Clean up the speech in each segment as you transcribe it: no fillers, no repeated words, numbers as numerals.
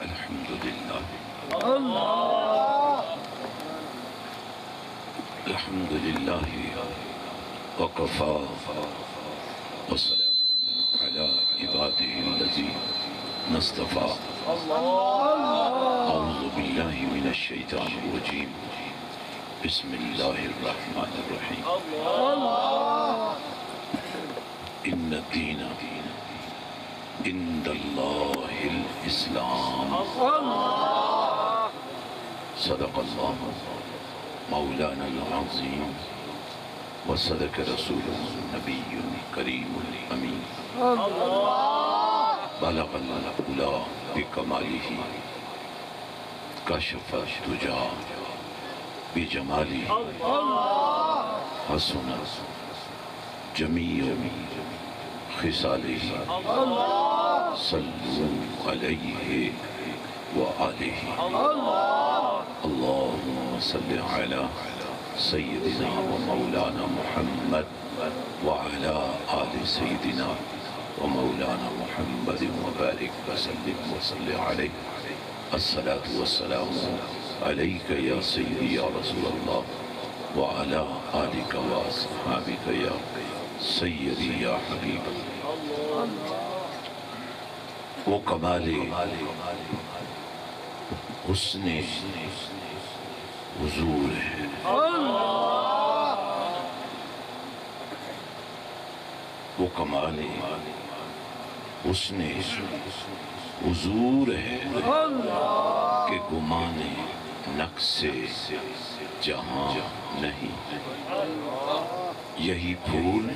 الحمدللہ الحمدللہ وقفا وسلام علی عبادہ الذین اصطفیٰ اعوذ باللہ من الشیطان الرجیم بسم اللہ الرحمن الرحیم ان الدین عند اللہ الاسلام صدق اللہ مولانا العظیم وصدق رسول نبی کریم الامین بلغ العلا بکمالہ کشف الدجی بجمالہ حسن جمیع خصالہ صلو علیہ وآلہ اللہم صلی علی سیدنا و مولانا محمد وعلی آل سیدنا و مولانا محمد وبارک وسلم وصلی علیہ الصلاة والسلام علیک یا سیدی یا رسول اللہ وعلی آلک و اصحابک یا سیدی یا حبیب وہ کمال حسن حضور ہے وہ کمال حسن حضور ہے کہ گمان نقص جہاں نہیں یہی پھول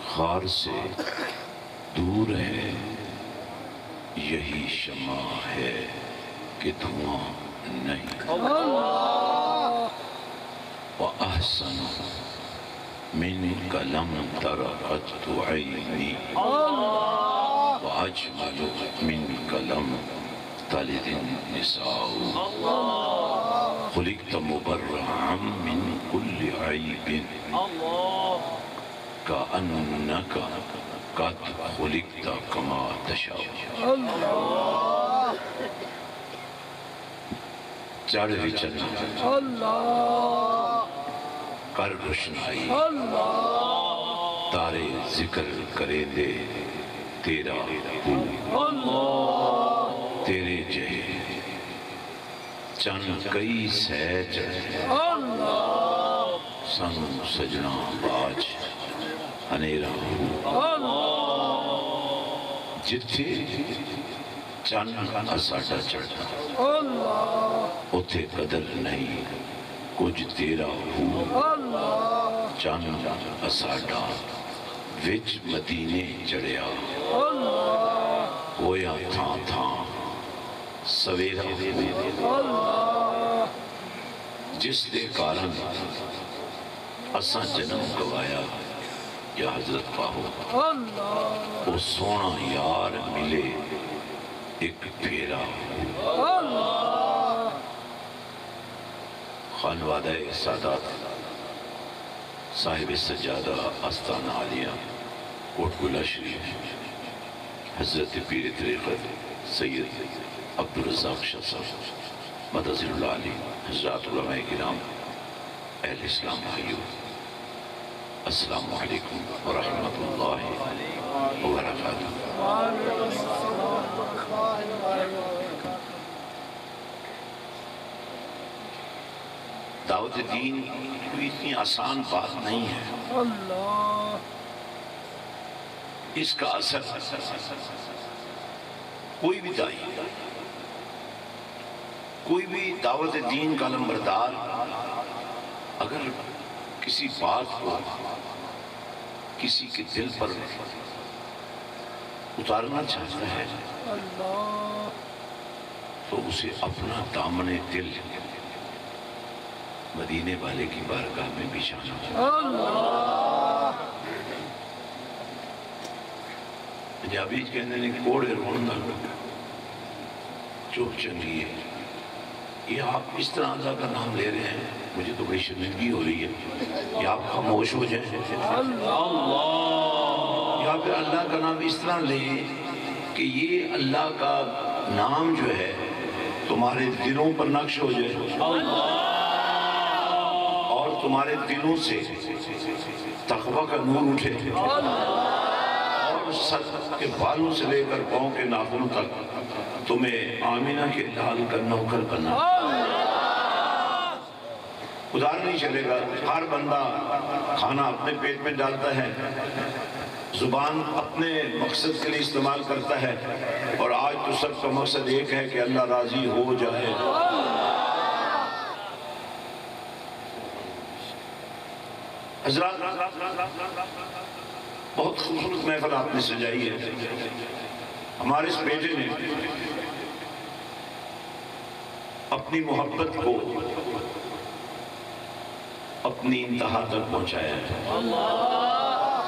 خار سے دور ہے یہی شمع ہے کہ دھواں نہیں وَأَحْسَنُ مِنْكَ لَمْ تَرَ قَطُّ عَيْنِي وَأَجْمَلُ مِنْكَ لَمْ تَلِدِ النِّسَاءُ خُلِقْتَ مُبَرَّعًا مِنْ كُلِّ عَيْبٍ كَأَنَّكَ قَدْ خُلِقْتَ كَمَا تَشَاءُ چاڑے بھی چلنا کر روشنائی تارے ذکر کرے دے تیرا تیرے جہے چن کئی سہج سن سجنا باج انیرا جتھے چن اساڑا چڑھتا اتھے قدر نہیں کچھ تیرا ہو چن اساڑا وچ مدینے چڑھیا ہویا تھاں تھاں سویرا جس دے کارن اساں جنم گوایا یا حضرت پاہو وہ سونا یار ملے ایک پھیرا خانوادہ سادات صاحب سجادہ آستانہ عالیہ کوٹ گلہ شریف حضرت پیر طریقت سید عبدالرزاق شاہ صاحب مدظر اللہ علی حضرات علماء کرام اہل اسلام بھائیو السلام علیکم ورحمۃ اللہ وبرکاتہ دعوت دین کوئی اتنی آسان بات نہیں ہے اس کا اثر کوئی بھی دائی کوئی بھی دعوت دین کا نمبردار اگر کسی بات کو کسی کے دل پر اتارنا چاہتا ہے تو اسے اپنا دامن دل مدینے والے کی بارگاہ میں بچھانا پنجابی کہنے نے کوڑے روندہ چوپ چنگی ہے یہ آپ اس طرح اللہ کا نام لے رہے ہیں مجھے تو بڑی شرمندگی ہو رہی ہے کہ آپ خاموش ہو جائیں یا پھر اللہ کا نام اس طرح لیں کہ یہ اللہ کا نام جو ہے تمہارے دلوں پر نقش ہو جائے اور تمہارے دلوں سے تقوی کا نور اٹھے اور سر کے بالوں سے لے کر پاؤں کے ناخنوں تک تمہیں آمینہ کے لال کا نوکر بنا. ادھار نہیں چلے گا. ہر بندہ کھانا اپنے پیٹ میں ڈالتا ہے, زبان اپنے مقصد کے لیے استعمال کرتا ہے, اور آج تو سب کا مقصد ایک ہے کہ اللہ راضی ہو جائے. حضرات بہت خوبصورت محفل آپ نے سجائی ہے. ہمارے اس بیٹے نے اپنی محبت کو اپنی انتہا تک پہنچایا ہے.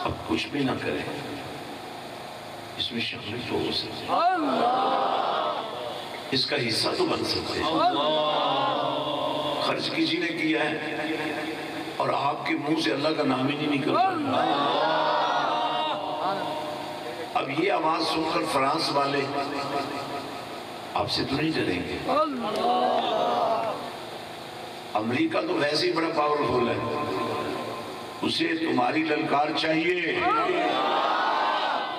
اب کچھ بھی نہ کرے, اس میں شامل تو ہو سکتے, اس کا حصہ تو بن سکتے. خرچ کسی نے کیا ہے اور آپ کے منہ سے اللہ کا نام ہی نہیں نکلتا. اب یہ آواز سن کر فرانس والے آپ سے تو نہیں ڈریں گے. امریکہ تو ویسے ہی بڑا پاورفل ہے, اسے تمہاری للکار چاہیے,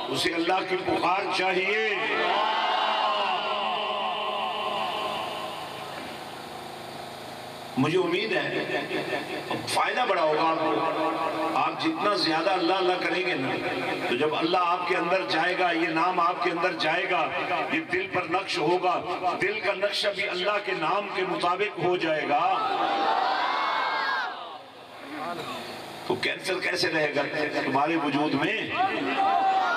اسے اللہ کی پکار چاہیے. مجھے امید ہے فائدہ بڑا ہوگا آپ کو. آپ جتنا زیادہ اللہ اللہ کریں گے نا, تو جب اللہ آپ کے اندر جائے گا, یہ نام آپ کے اندر جائے گا, یہ دل پر نقش ہوگا, دل کا نقشہ بھی اللہ کے نام کے مطابق ہو جائے گا. تو کینسر کیسے رہے گا تمہارے وجود میں؟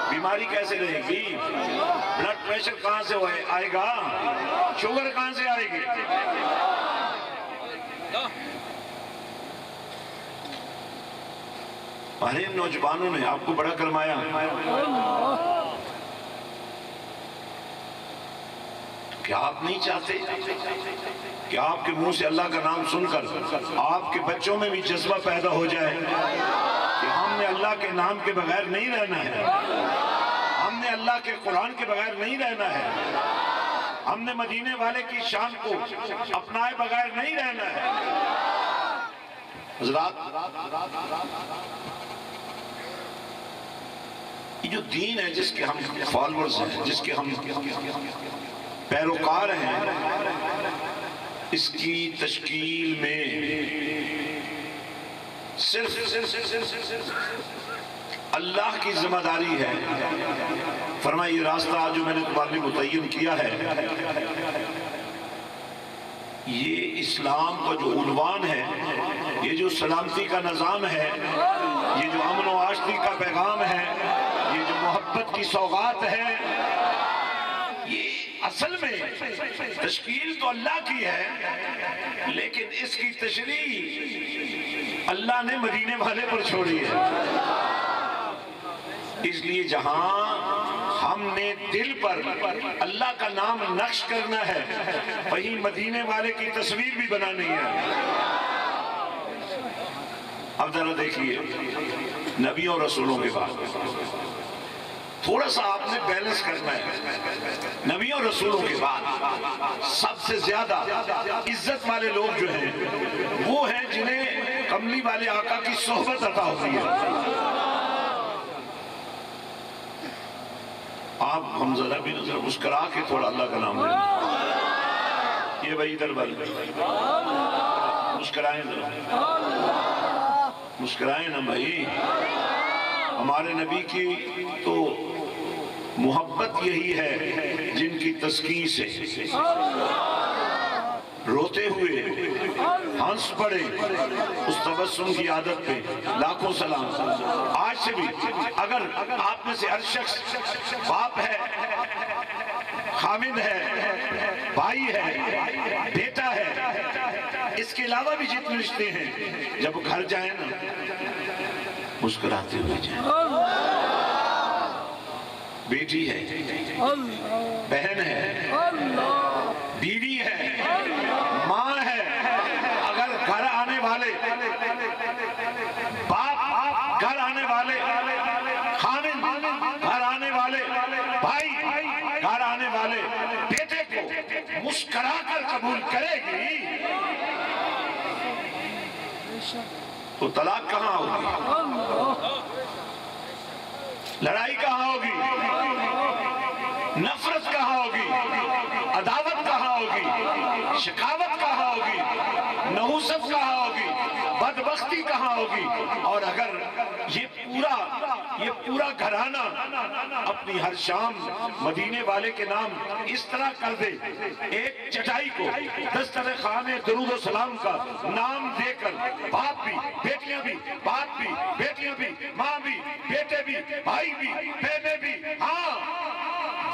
بیماری کیسے رہے گی؟ بلڈ پریشر کہاں سے آئے گا؟ شوگر کہاں سے آئے گی؟ ہمارے نوجوانوں نے آپ کو بڑا کرمایا. کیا آپ نہیں چاہتے کہ آپ کے منہ سے اللہ کا نام سن کر آپ کے بچوں میں بھی جذبہ پیدا ہو جائے کہ ہم نے اللہ کے نام کے بغیر نہیں رہنا ہے, ہم نے اللہ کے قرآن کے بغیر نہیں رہنا ہے, ہم نے مدینے والے کی شان کو اپنائے بغیر نہیں رہنا ہے. حضرات, یہ جو دین ہے جس کے ہم فالورز ہیں, جس کے ہم پیروکار ہیں, اس کی تشکیل میں صرف اللہ کی ذمہ داری ہے. فرمایا یہ راستہ جو میں نے تمہارے لیے متعین کیا ہے, یہ اسلام کا جو عنوان ہے, یہ جو سلامتی کا نظام ہے, یہ جو امن و آشتی کا پیغام ہے, یہ جو محبت کی سوغات ہے, یہ اصل میں تشکیل تو اللہ کی ہے, لیکن اس کی تشریح اللہ نے مدینے والے پر چھوڑی ہے. اس لیے جہاں ہم نے دل پر اللہ کا نام نقش کرنا ہے, وہیں مدینے والے کی تصویر بھی بنانی ہے. اب ذرا دیکھیے, نبیوں اور رسولوں کے بعد تھوڑا سا آپ نے بیلنس کرنا ہے. نبیوں اور رسولوں کے بعد سب سے زیادہ عزت والے لوگ جو ہیں وہ ہیں جنہیں کملی والے آقا کی صحبت عطا ہوتی ہے. آپ ہم ذرا بھی نظر مسکرا کے تھوڑا اللہ کا نام لیں. یہ بھائی ادھر والے مسکرائیں, ذرا مسکرائیں نا بھائی. ہمارے نبی کی تو محبت یہی ہے جن کی تسکین سے روتے ہوئے ہنس پڑے اس تبسم کی عادت پہ لاکھوں سلام. آج سے بھی اگر آپ میں سے ہر شخص باپ ہے, خامد ہے, بھائی ہے, بیٹا ہے, اس کے علاوہ بھی جتنے رشتے ہیں, جب گھر جائیں نا مسکراتے ہوئے جائیں. بیٹی ہے, بہن ہے, بیوی ہے, ماں ہے, اگر گھر آنے والے باپ, گھر آنے والے خامن, گھر آنے والے بھائی, گھر آنے والے بیٹے مسکرا کر قبول کرے گی تو طلاق کہاں ہوگی؟ لڑائی کہاں ہوگی؟ نفرت کہاں ہوگی؟ عداوت کہاں ہوگی؟ شقاوت کہاں ہوگی؟ نحوست کہاں ہوگی؟ بدبختی کہاں ہوگی؟ اور اگر یہ پورا گھرانہ اپنی ہر شام مدینے والے کے نام اس طرح کر دے، ایک چٹائی کو دسترخوان درود و سلام کا نام دے کر، باپ بھی، بیٹیاں بھی، باپ بھی، بیٹیاں بھی، ماں بھی، بیٹے بھی، بھائی بھی، بہنیں بھی، ہاں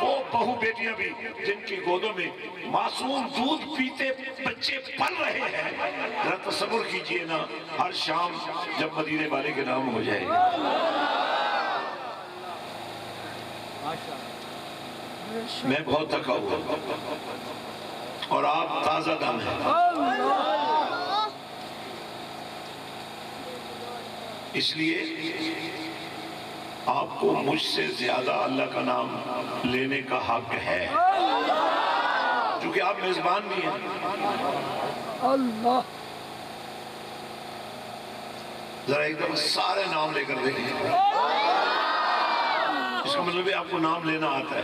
وہ بہو بیٹیاں بھی جن کی گودوں میں معصوم دودھ پیتے بچے پل رہے ہیں، ذرا تصور کیجئے نا ہر شام جب مدینے والے کے نام ہو جائے گا۔ میں بہت تھکا ہوا اور آپ تازہ دم ہیں، اس لیے آپ کو مجھ سے زیادہ اللہ کا نام لینے کا حق ہے، کیونکہ آپ میزبان بھی ہیں۔ اللہ ذرا ایک دم سارے نام لے کر دیکھیں، اس کا مطلب ہے آپ کو نام لینا آتا ہے۔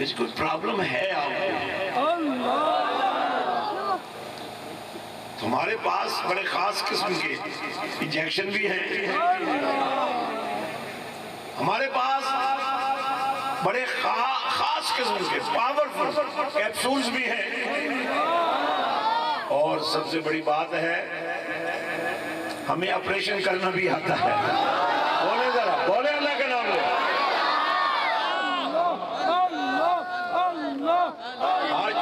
اس کوئی پرابلم ہے آپ کو؟ ہمارے پاس بڑے خاص قسم کے انجیکشن بھی ہیں، ہمارے پاس بڑے خاص قسم کے پاورفل کیپسولز بھی ہیں، اور سب سے بڑی بات ہے ہمیں آپریشن کرنا بھی آتا ہے۔ بولے ذرا، بولے اللہ کا نام لے۔ آج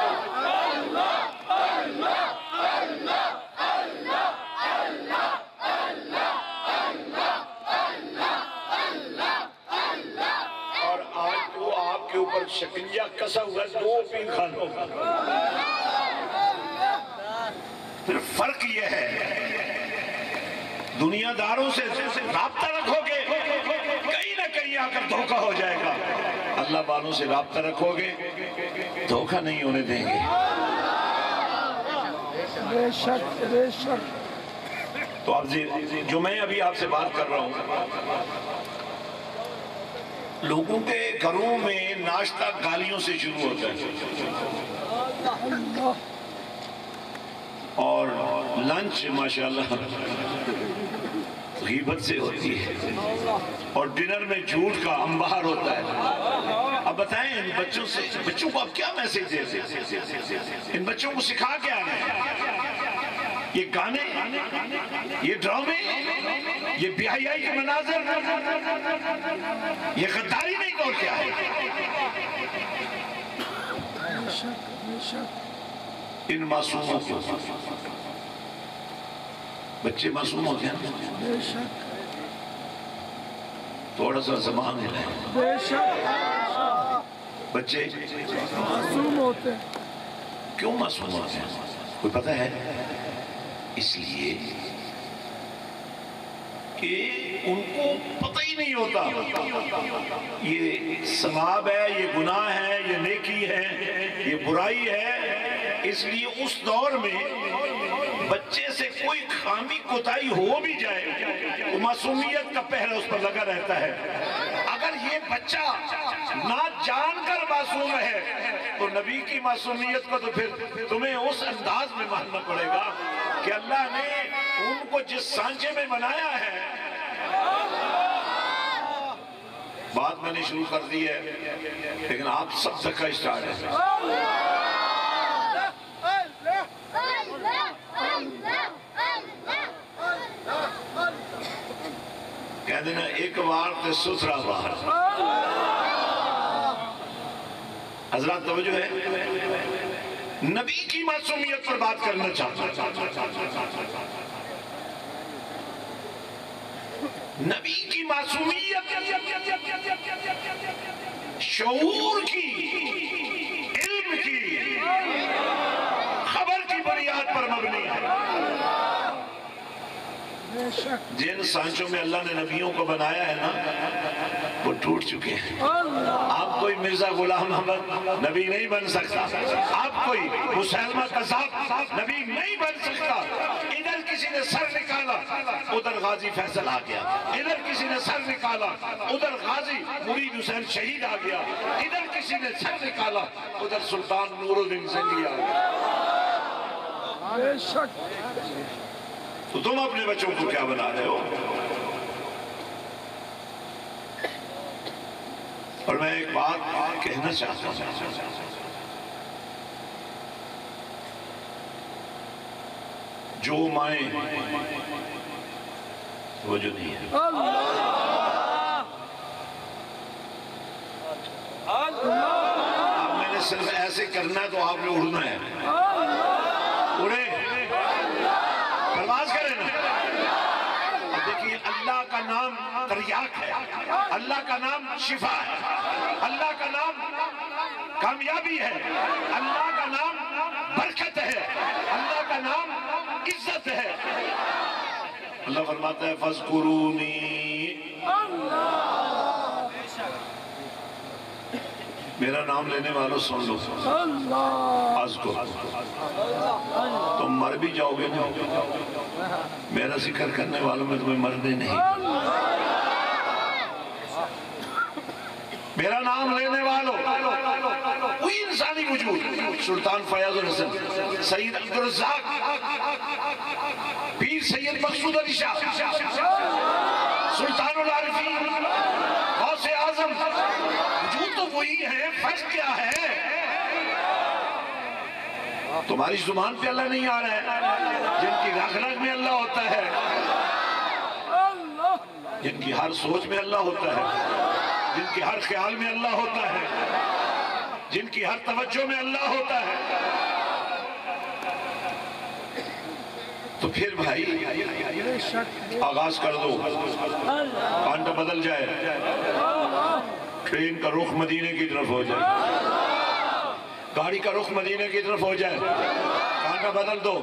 کے اوپر شکنجہ کسا ہوا ہے، 2 پیر خانوں کا۔ پھر فرق یہ ہے دنیا داروں سے رابطہ رکھو گے کہیں نہ کہیں آ کر دھوکہ ہو جائے گا، اللہ والوں سے رابطہ رکھو گے دھوکہ نہیں ہونے دیں گے۔ بے شک بے شک۔ تو اب جو میں ابھی آپ سے بات کر رہا ہوں، لوگوں کے گھروں میں ناشتہ گالیوں سے شروع ہوتا ہے اور لنچ ماشاءاللہ غیبت سے ہوتی ہے، اور ڈنر میں جھوٹ کا انبار ہوتا ہے۔ اب بتائیں ان بچوں کو اب کیا میسج دے دیں؟ ان بچوں کو سکھا کیا ہے؟ یہ گانے، یہ ڈرامے، یہ بیاہیائی کے مناظر، یہ غداری نہیں تو کیا ہے؟ ان معصوموں کو، بچے معصوم ہوتے ہیں، تھوڑا سا زمان ہلائیں، بچے معصوم ہوتے ہیں۔ کیوں معصوم ہوتے ہیں کوئی پتہ ہے؟ اس لیے کہ ان کو پتہ ہی نہیں ہوتا یہ ثواب ہے، یہ گناہ ہے، یہ نیکی ہے، یہ برائی ہے۔ اس لیے اس دور میں بچے سے کوئی خامی کوتاہی ہو بھی جائے تو معصومیت کا پہرا اس پر لگا رہتا ہے۔ اگر یہ بچہ نہ جان کر معصوم ہے تو نبی کی معصومیت کو تو پھر تمہیں اس انداز میں ماننا پڑے گا کہ اللہ نے ان کو جس سانچے میں بنایا ہے۔ بات میں نے شروع کر دی ہے لیکن آپ سب تک کا اسٹارٹ ہے۔ کہہ دینا ایک بار تے سترہ بار۔ حضرات توجہ ہے، نبی کی معصومیت پر بات کرنا چاہتا ہوں۔ نبی کی معصومیت شعور کی، علم کی، خبر کی بنیاد پر مبنی ہے۔ جن سانچوں میں اللہ نے نبیوں کو بنایا ہے نا وہ ٹوٹ چکے ہیں۔ آپ کو کوئی مرزا غلام احمد نبی نہیں بن سکتا، اب کوئی مسلمہ قذاب نبی نہیں بن سکتا۔ ادھر کسی نے سر نکالا، ادھر غازی فیصل آ گیا، ادھر کسی نے سر نکالا، ادھر غازی مرید حسین شہید آ گیا، ادھر کسی نے سر نکالا، ادھر سلطان نور الدین زنگی آ گیا۔ تو تم اپنے بچوں کو کیا بنا رہے ہو؟ اور میں ایک بات کہنا چاہتا ہوں، جو مائیں وہ جو نہیں ہے، اب میں نے صرف ایسے کرنا ہے تو آپ نے اڑنا ہے، اڑے پرواز کریں نا۔ اب دیکھیے اللہ کا نام تریاق ہے، اللہ کا نام شفا ہے، اللہ کا نام کامیابی ہے، اللہ کا نام برکت ہے، اللہ کا نام عزت ہے۔ اللہ فرماتا ہے فَاذْكُرُونِي، میرا نام لینے والوں سن لو، اذکر، تم مر بھی جاؤ گے، میرا ذکر کرنے والوں میں تمہیں مرنے نہیں۔ میرا نام لینے والوں، وہی انسانی وجود، سلطان فیاض الحسن، سید عبدالرزاق، پیر سید مقصود علی شاہ، سلطان العارفین، غوث اعظم، وجود تو وہی ہے، فرق کیا ہے؟ تمہاری زبان پہ اللہ نہیں آ رہا ہے، جن کی رگ رگ میں اللہ ہوتا ہے، جن کی ہر سوچ میں اللہ ہوتا ہے، جن کی ہر خیال میں اللہ ہوتا ہے، جن کی ہر توجہ میں اللہ ہوتا ہے۔ تو پھر بھائی آغاز کر دو، کانٹا بدل جائے، ٹرین کا رخ مدینے کی طرف ہو جائے، گاڑی کا رخ مدینے کی طرف ہو جائے، کانٹا بدل دو۔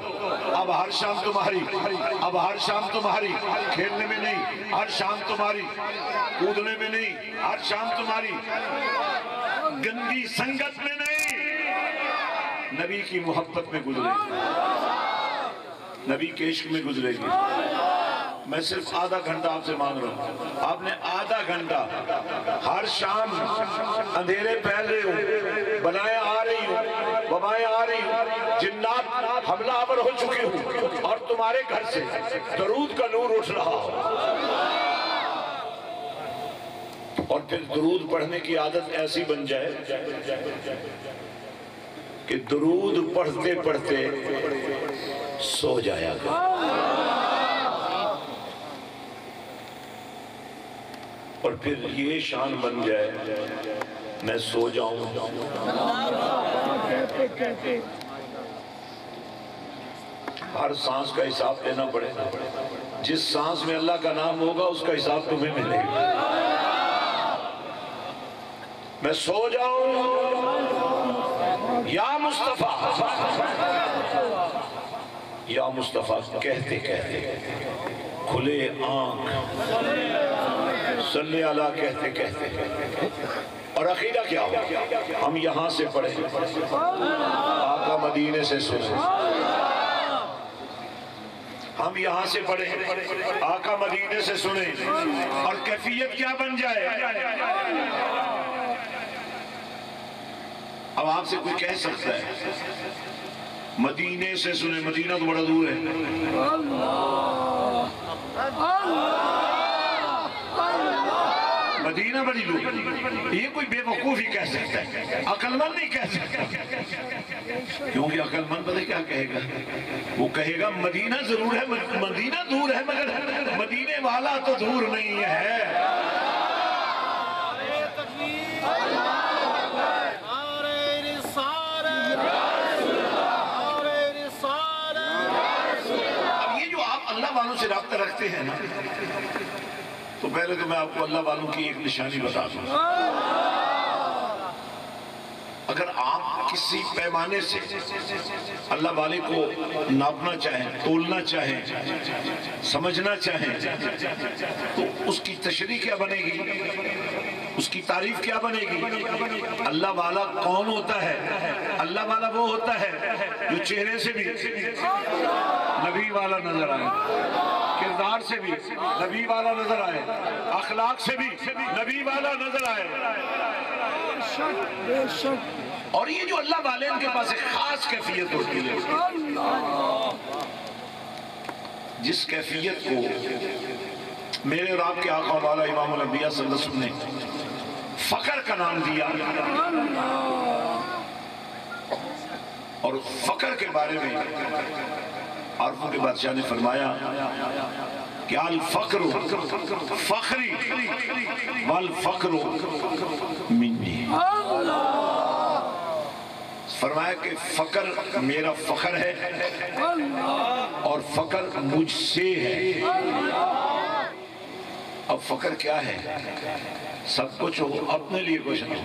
اب ہر شام تمہاری، اب ہر شام تمہاری کھیلنے میں نہیں، ہر شام تمہاری کودنے میں نہیں، ہر شام تمہاری گندی سنگت میں نہیں، نبی کی محبت میں گزرے گی، نبی کے عشق میں گزرے گی۔ میں صرف آدھا گھنٹہ آپ سے مانگ رہا ہوں، آپ نے آدھا گھنٹہ ہر شام اندھیرے پھیلے ہوں، بلائیں آ رہی ہوں، وبائیں آ رہی ہوں، جنات حملہ آور ہو چکے ہوں، اور تمہارے گھر سے درود کا نور اٹھ رہا ہو، اور پھر درود پڑھنے کی عادت ایسی بن جائے کہ درود پڑھتے پڑھتے سو جایا گا۔ اور پھر یہ شان بن جائے میں سو جاؤں، ہر سانس کا حساب دینا پڑے، جس سانس میں اللہ کا نام ہوگا اس کا حساب تمہیں ملے گا۔ میں سو جاؤں یا مصطفیٰ، یا مصطفیٰ کہتے کہتے کھلے آنکھ، صلی اللہ کہتے کہتے، اور عقیدہ کیا ہو؟ ہم یہاں سے پڑھیں، آقا مدینے سے سنیں، ہم یہاں سے پڑھیں، آقا مدینے سے سنیں، اور کیفیت کیا بن جائے؟ اب آپ سے کوئی کہہ سکتا ہے مدینے سے سنیں، مدینہ تو بڑا دور ہے، مدینہ بڑی دور، یہ کوئی بے وقوف ہی کہہ سکتا ہے، عقل مند نہیں کہہ سکتا، کیونکہ عقل مند پتہ کیا کہے گا؟ وہ کہے گا مدینہ ضرور ہے، مدینہ دور ہے، مگر مدینے والا تو دور نہیں ہے۔ اللہ والوں سے رابطہ رکھتے ہیں نا، تو پہلے تو میں آپ کو اللہ والوں کی ایک نشانی بتا دوں۔ اگر آپ کسی پیمانے سے اللہ والے کو ناپنا چاہیں، تولنا چاہیں، سمجھنا چاہیں، تو اس کی تشریح کیا بنے گی؟ اس کی تعریف کیا بنے گی؟ اللہ والا کون ہوتا ہے؟ اللہ والا وہ ہوتا ہے جو چہرے سے بھی نبی والا نظر آئے، کردار سے بھی نبی والا نظر آئے، اخلاق سے بھی نبی والا نظر آئے۔ اور یہ جو اللہ والے ان کے پاس ایک خاص کیفیت ہوتی ہے، جس کیفیت کو میرے اور آپ کے آقا والا امام الانبیاء صلی اللہ علیہ وسلم نے فقر کا نام دیا، اور فقر کے بارے میں عرفوں کے بادشاہ نے فرمایا کہ الفقر فخری والفقر منی، فرمایا کہ فقر میرا فخر ہے اور فقر مجھ سے ہے۔ اب فقر کیا ہے؟ سب کچھ ہو، اپنے لیے کچھ نہیں۔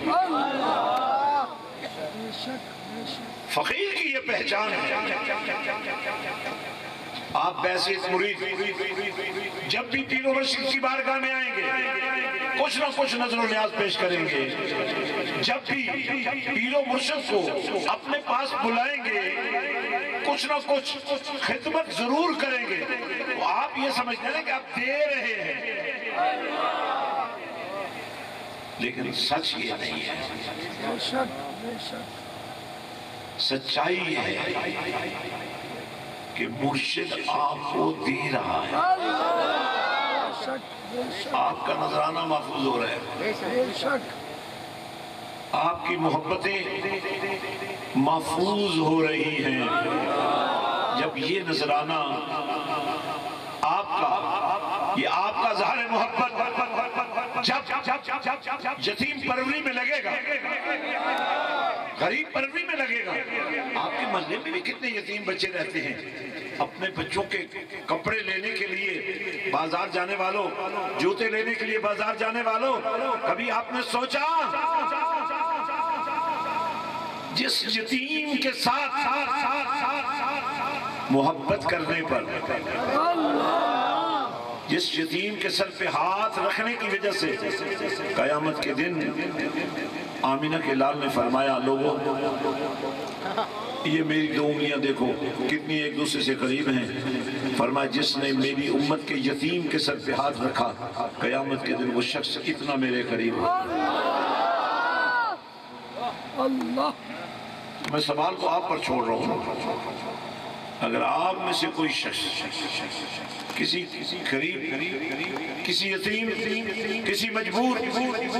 فقیر کی یہ پہچان ہے۔ آپ بیسیت مرید جب بھی پیر و مرشد کی بارگاہ میں آئیں گے کچھ نہ کچھ نظر و نیاز پیش کریں گے، جب بھی پیر و مرشد کو اپنے پاس بلائیں گے کچھ نہ کچھ خدمت ضرور کریں گے۔ تو آپ یہ سمجھتے ہیں کہ آپ دے رہے ہیں، لیکن سچ یہ نہیں ہے۔ سچائی یہ ہے کہ مرشد آپ کو دے رہا ہے، آپ کا نذرانہ محفوظ ہو رہا ہے، آپ کی محبتیں محفوظ ہو رہی ہیں۔ جب یہ نذرانہ آپ کا ظاہر محبت جب یتیم پروری میں لگے گا، غریب پروری میں لگے گا، آپ کے محلے میں بھی کتنے یتیم بچے رہتے ہیں، اپنے بچوں کے کپڑے لینے کے لیے بازار جانے والوں، جوتے لینے کے لیے بازار جانے والوں، کبھی آپ نے سوچا جس یتیم کے ساتھ محبت کرنے پر، جس یتیم کے سر پہ ہاتھ رکھنے کی وجہ سے قیامت کے دن آمینہ کے لال نے فرمایا لوگوں یہ میری دو انگلیاں دیکھو کتنی ایک دوسرے سے قریب ہیں، فرمایا جس نے میری امت کے یتیم کے سر پہ ہاتھ رکھا قیامت کے دن وہ شخص اتنا میرے قریب ہے۔ میں سوال کو آپ پر چھوڑ رہا ہوں، اگر آپ میں سے کوئی شخص کسی غریب، کسی یتیم، کسی مجبور،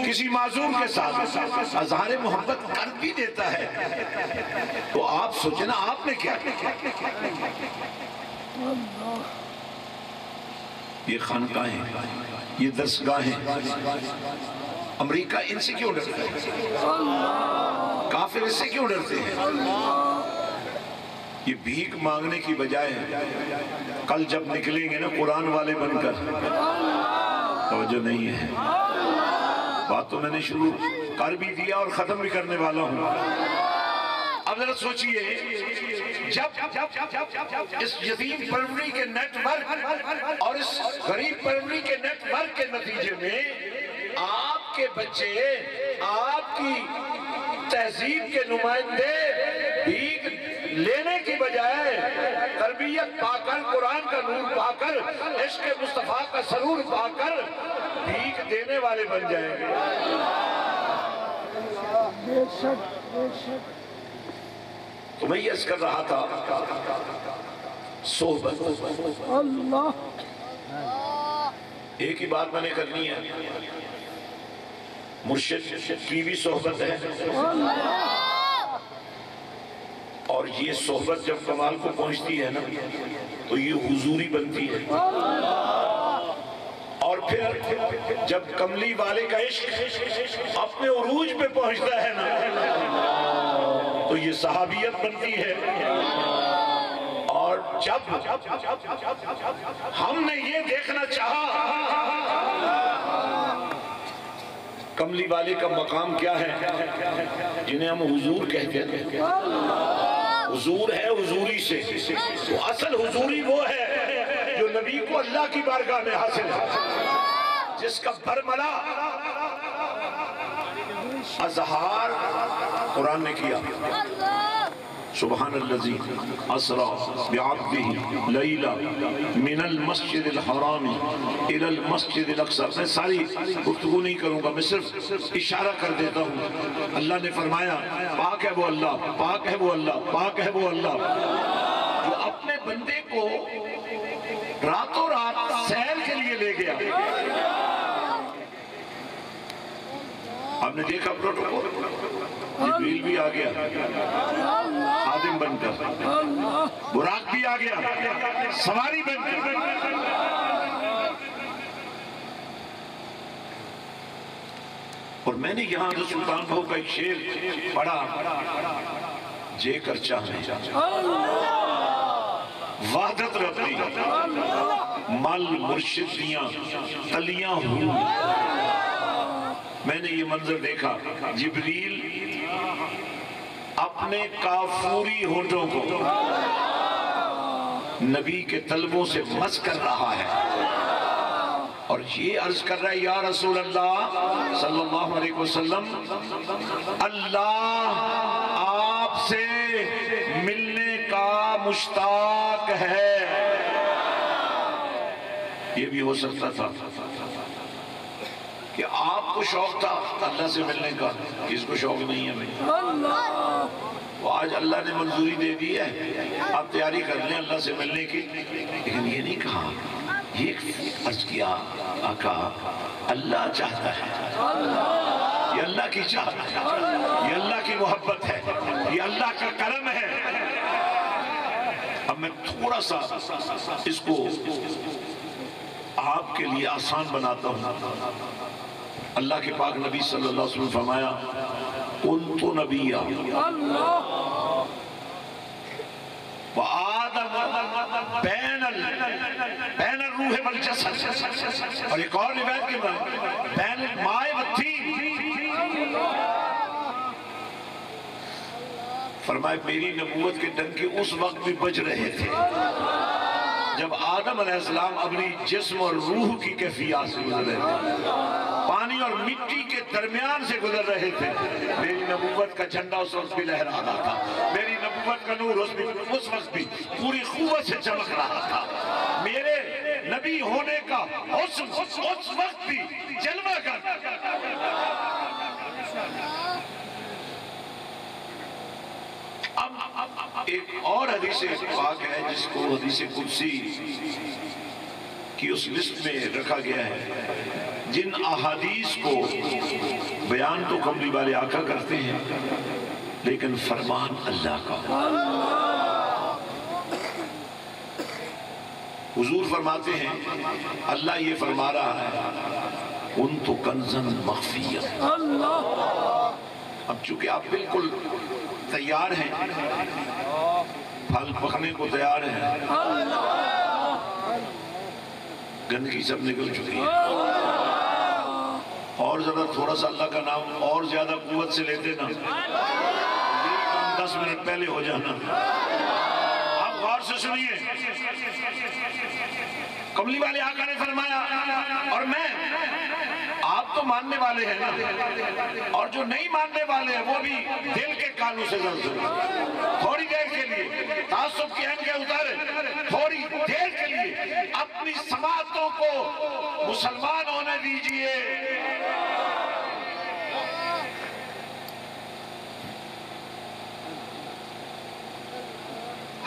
کسی معذور کے ساتھ اظہار محبت کر بھی دیتا ہے تو آپ سوچیں نا آپ نے کیا کیا۔ یہ خانقاہیں، یہ درسگاہیں، امریکہ ان سے کیوں ڈرتا ہے؟ کافر اس سے کیوں ڈرتے ہیں؟ یہ بھیک مانگنے کی بجائے کل جب نکلیں گے نا قرآن والے بن کر، توجہ نہیں ہے، بات تو میں نے شروع کر بھی دیا اور ختم بھی کرنے والا ہوں۔ اب ذرا سوچئے جب اس یتیم پروری کے نیٹ ورک اور اس غریب پروری کے نیٹ ورک کے نتیجے میں آپ کے بچے، آپ کی تہذیب کے نمائندے بھیک لینے کی بجائے تربیت پا کر، قرآن کا نور پا کر، عشق مصطفیٰ کا سرور پا کر بھیک دینے والے بن جائیں گے۔ تو میں یہ عرض کر رہا تھا صحبت، ایک ہی بات میں نے کرنی ہے، مرشد کی بھی صحبت ہے اور یہ صحبت جب کمال کو پہنچتی ہے نا تو یہ حضوری بنتی ہے، اور پھر جب کملی والے کا عشق اپنے عروج پہ پہنچتا ہے نا تو یہ صحابیت بنتی ہے، اور جب ہم نے یہ دیکھنا چاہا کملی والے کا مقام کیا ہے جنہیں ہم حضور کہتے ہیں، حضور ہے حضوری سے، تو اصل حضوری وہ ہے جو نبی کو اللہ کی بارگاہ میں حاصل ہے، جس کا برملا اظہار قرآن نے کیا، سبحان الذی اسرا بعبدہ لیلا من المسجد الحرام الى المسجد الاقصی۔ میں ساری گفتگو نہیں کروں گا، میں صرف اشارہ کر دیتا ہوں۔ اللہ نے فرمایا پاک ہے وہ اللہ، پاک ہے وہ اللہ، پاک ہے وہ اللہ جو اپنے بندے کو راتوں رات سیر کے لیے لے گیا۔ آپ نے دیکھا پروٹوکول، جبریل بھی آ گیا خادم بن کر، براق بھی آ گیا سواری بن کر۔ اور میں نے یہاں حضرت سلطان بہو کا ایک شعر پڑھا، جے کر چاہے وحدت ربی مل مرشد دیاں تلیاں ہوں۔ میں نے یہ منظر دیکھا، جبریل اپنے کافوری ہونٹوں کو نبی کے طلبوں سے مس کر رہا ہے اور یہ عرض کر رہا ہے یا رسول اللہ صلی اللہ علیہ وسلم، اللہ آپ سے ملنے کا مشتاق ہے۔ یہ بھی ہو سکتا تھا کہ آپ کو شوق تھا اللہ سے ملنے کا، کس کو شوق نہیں ہے بھائی؟ وہ آج اللہ نے منظوری دے دی ہے، آپ تیاری کر لیں اللہ سے ملنے کی، لیکن یہ نہیں کہا، یہ عرض کیا آقا اللہ چاہتا ہے، یہ اللہ کی چاہت ہے، یہ اللہ کی محبت ہے، یہ اللہ کا کرم ہے۔ اب میں تھوڑا سا اس کو آپ کے لیے آسان بناتا ہوں۔ اللہ کے پاک نبی صلی اللہ علیہ وسلم فرمایا کنت نبیّا وآدم بین الروح والجسد، اور ایک اور روایت کے بعد بین الماء والطین۔ فرمایا میری نبوت کے ڈنکے اس وقت بھی بج رہے تھے جب آدم علیہ السلام اپنی جسم اور روح کی کیفیات سے گزر رہے تھے، پانی اور مٹی کے درمیان سے گزر رہے تھے۔ میری نبوت کا جھنڈا اس وقت بھی لہرا رہا تھا، میری نبوت کا نور اس وقت بھی پوری قوت سے چمک رہا تھا، میرے نبی ہونے کا حسن اس وقت بھی جلوہ کر۔ اب ایک اور حدیث پاک ہے جس کو حدیث قدسی کی اس لسٹ میں رکھا گیا ہے، جن احادیث کو بیان تو کملی والے آقا کرتے ہیں لیکن فرمان اللہ کا۔ حضور فرماتے ہیں اللہ یہ فرما رہا ہے کنت کنزا مخفیا۔ اب چونکہ آپ بالکل تیار ہیں، پھل پکنے کو تیار ہیں، گندگی سب نکل چکی ہے، اور ذرا تھوڑا سا اللہ کا نام اور زیادہ قوت سے لیتے نا، 10 منٹ پہلے ہو جانا۔ آپ غور سے سنیے، کملی والے آقا نے فرمایا اور میں، آپ تو ماننے والے ہیں نا، اور جو نہیں ماننے والے ہیں وہ بھی دل کے کانوں سے زلزل، تھوڑی دیر کے لیے تعصب کی اینکیں اتارے، تھوڑی دیر کے لیے اپنی سماعتوں کو مسلمان ہونے دیجئے۔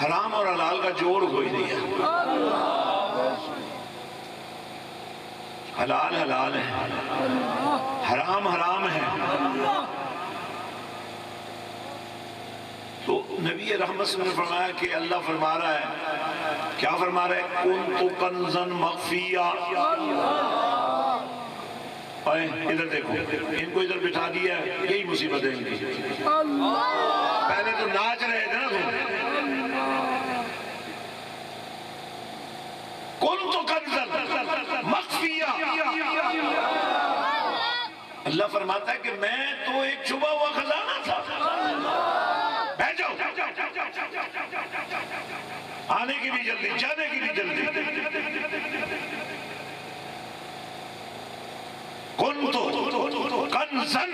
حرام اور حلال کا جوڑ کوئی نہیں ہے، حلال حلال ہے، حرام حرام ہے۔ تو نبی رحمت صلی اللہ علیہ وسلم نے فرمایا کہ اللہ فرما رہا ہے، کیا فرما رہا ہے؟ کنت کنزا مخفیا۔ ادھر دیکھو، ان کو ادھر بٹھا دیا ہے، یہی مصیبت ہے ان کی۔ پہلے تو ناچ رہے تھے نا تم، کنت کنزا مخفیا۔ اللہ فرماتا ہے کہ میں تو ایک چھپا ہوا خزانہ تھا، بیٹھ جاؤ، آنے کی بھی جلدی، جانے کی بھی جلدی۔ کنت کنزن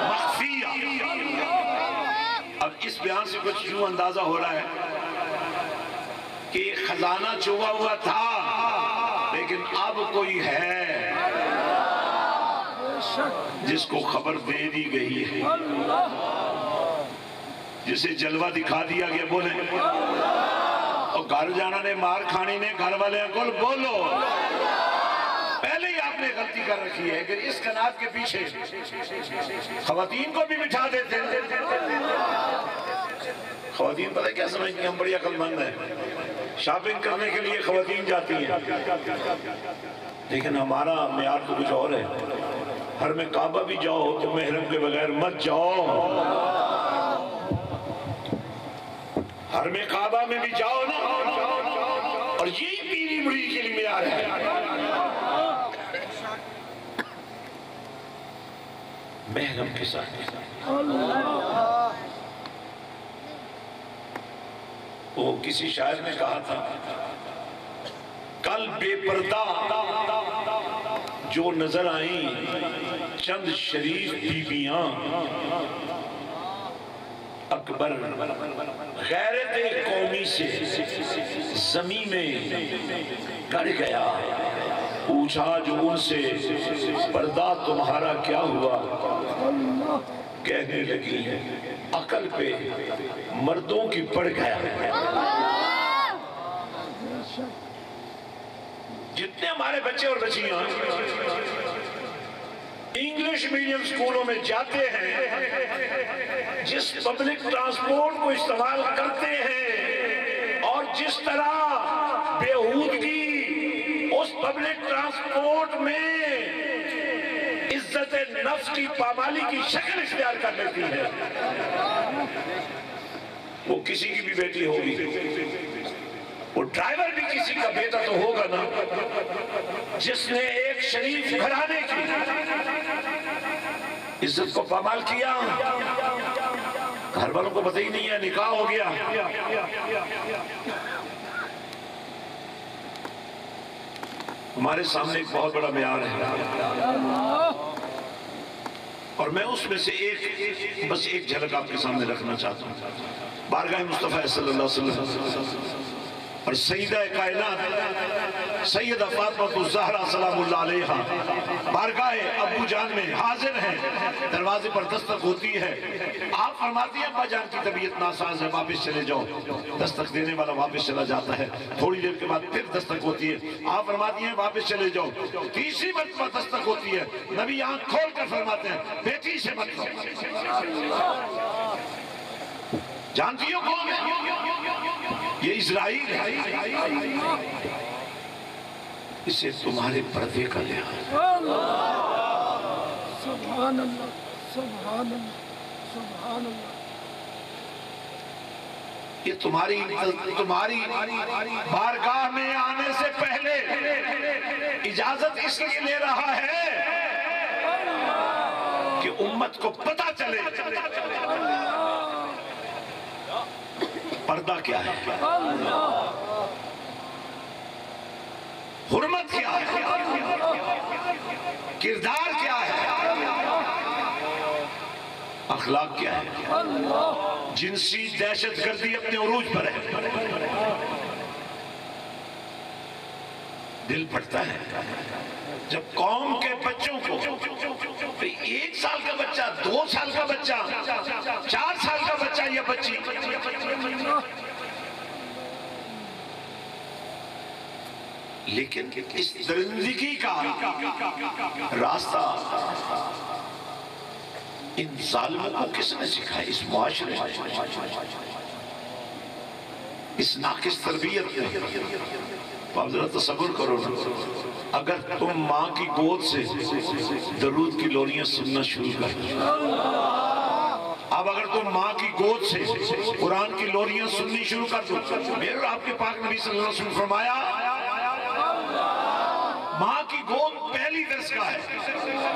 مخفیہ. اب اس بیان سے کچھ یوں اندازہ ہو رہا ہے کہ خزانہ چھپا ہوا تھا لیکن اب کوئی ہے جس کو خبر دے دی گئی ہے، جسے جلوہ دکھا دیا گیا. بولے اور گھر جانا نے مار کھانی نے گھر والے کو بولو. پہلے ہی آپ نے غلطی کر رکھی ہے کہ اس کنات کے پیچھے خواتین کو بھی بٹھا دیتے ہیں. خواتین پتہ کیا سمجھتی ہیں؟ ہم بڑی عقل مند ہیں، شاپنگ کرنے کے لیے خواتین جاتی ہیں، لیکن ہمارا معیار تو کچھ اور ہے. حرم کعبہ بھی جاؤ تو محرم کے بغیر مت جاؤ، حرم کعبہ میں بھی جاؤ نا، اور یہی پیری بڑی کے لیے معیار ہے. محرم کے ساتھ وہ کسی شاعر نے کہا تھا، کل بے پردہ جو نظر آئیں چند شریف بیویاں، اکبر غیرت قومی سے زمین میں گڑ گیا. پوچھا جو ان سے پردہ تمہارا کیا ہوا، کہنے لگی عقل پہ مردوں کی پڑ گیا. جتنے ہمارے بچے اور بچیاں انگلش میڈیم سکولوں میں جاتے ہیں، جس پبلک ٹرانسپورٹ کو استعمال کرتے ہیں، اور جس طرح بیہودگی اس پبلک ٹرانسپورٹ میں عزت نفس کی پامالی کی شکل اختیار کر لیتی ہے. وہ کسی کی بھی بیٹی ہوگی، وہ ڈرائیور بھی کسی کا بیٹا تو ہوگا نا، جس نے ایک شریف گھرانے کی عزت کو پامال کیا. گھر والوں کو پتہ ہی نہیں ہے، نکاح ہو گیا. ہمارے سامنے ایک بہت بڑا معیار ہے، اور میں اس میں سے بس ایک جھلک آپ کے سامنے رکھنا چاہتا ہوں. بارگاہ مصطفیٰ صلی اللہ علیہ وسلم اور سیدہ کائنات سیدہ فاطمہ الزہرا سلام اللہ علیہا بارگاہ ابو جان میں حاضر ہیں. دروازے پر دستک ہوتی ہے. آپ فرماتی ہیں ابا جان کی طبیعت ناساز ہے، واپس چلے جاؤ. دستک دینے والا واپس چلا جاتا ہے. تھوڑی دیر کے بعد پھر دستک ہوتی ہے. آپ فرماتی ہیں واپس چلے جاؤ. تیسری مرتبہ دستک ہوتی ہے. نبی آنکھ کھول کر فرماتے ہیں بیٹی سے مت لو. جانتی ہو کون ہے؟ یہ اسرائیل ہے. اسے تمہارے پردے کا لحاظ. سبحان اللہ، سبحان اللہ، سبحان اللہ. یہ تمہاری بارگاہ میں آنے سے پہلے اجازت اس لیے لے رہا ہے کہ امت کو پتہ چلے پردہ کیا ہے، حرمت کیا ہے، کردار کیا ہے، اخلاق کیا ہے. جنسی دہشت گردی اپنے عروج پر ہے. دل پھٹتا ہے جب قوم کے بچوں کو 1 سال کا بچہ، 2 سال کا بچہ، 4 سال کا بچہ یا بچی لیکن اس درندگی کا راستہ ان ظالموں کو کس نے سکھایا؟ اس معاشرے اس ناقص تربیت میں. آپ ذرا تصور کرو نا، اگر تم ماں کی گود سے درود کی لوریاں سننا شروع کر دو، اب اگر تم ماں کی گود سے قرآن کی لوریاں سننی شروع کر دو، میرے اور آپ کے پاک نبی صلی اللہ علیہ وسلم فرمایا ماں کی گود پہلی درس کا ہے،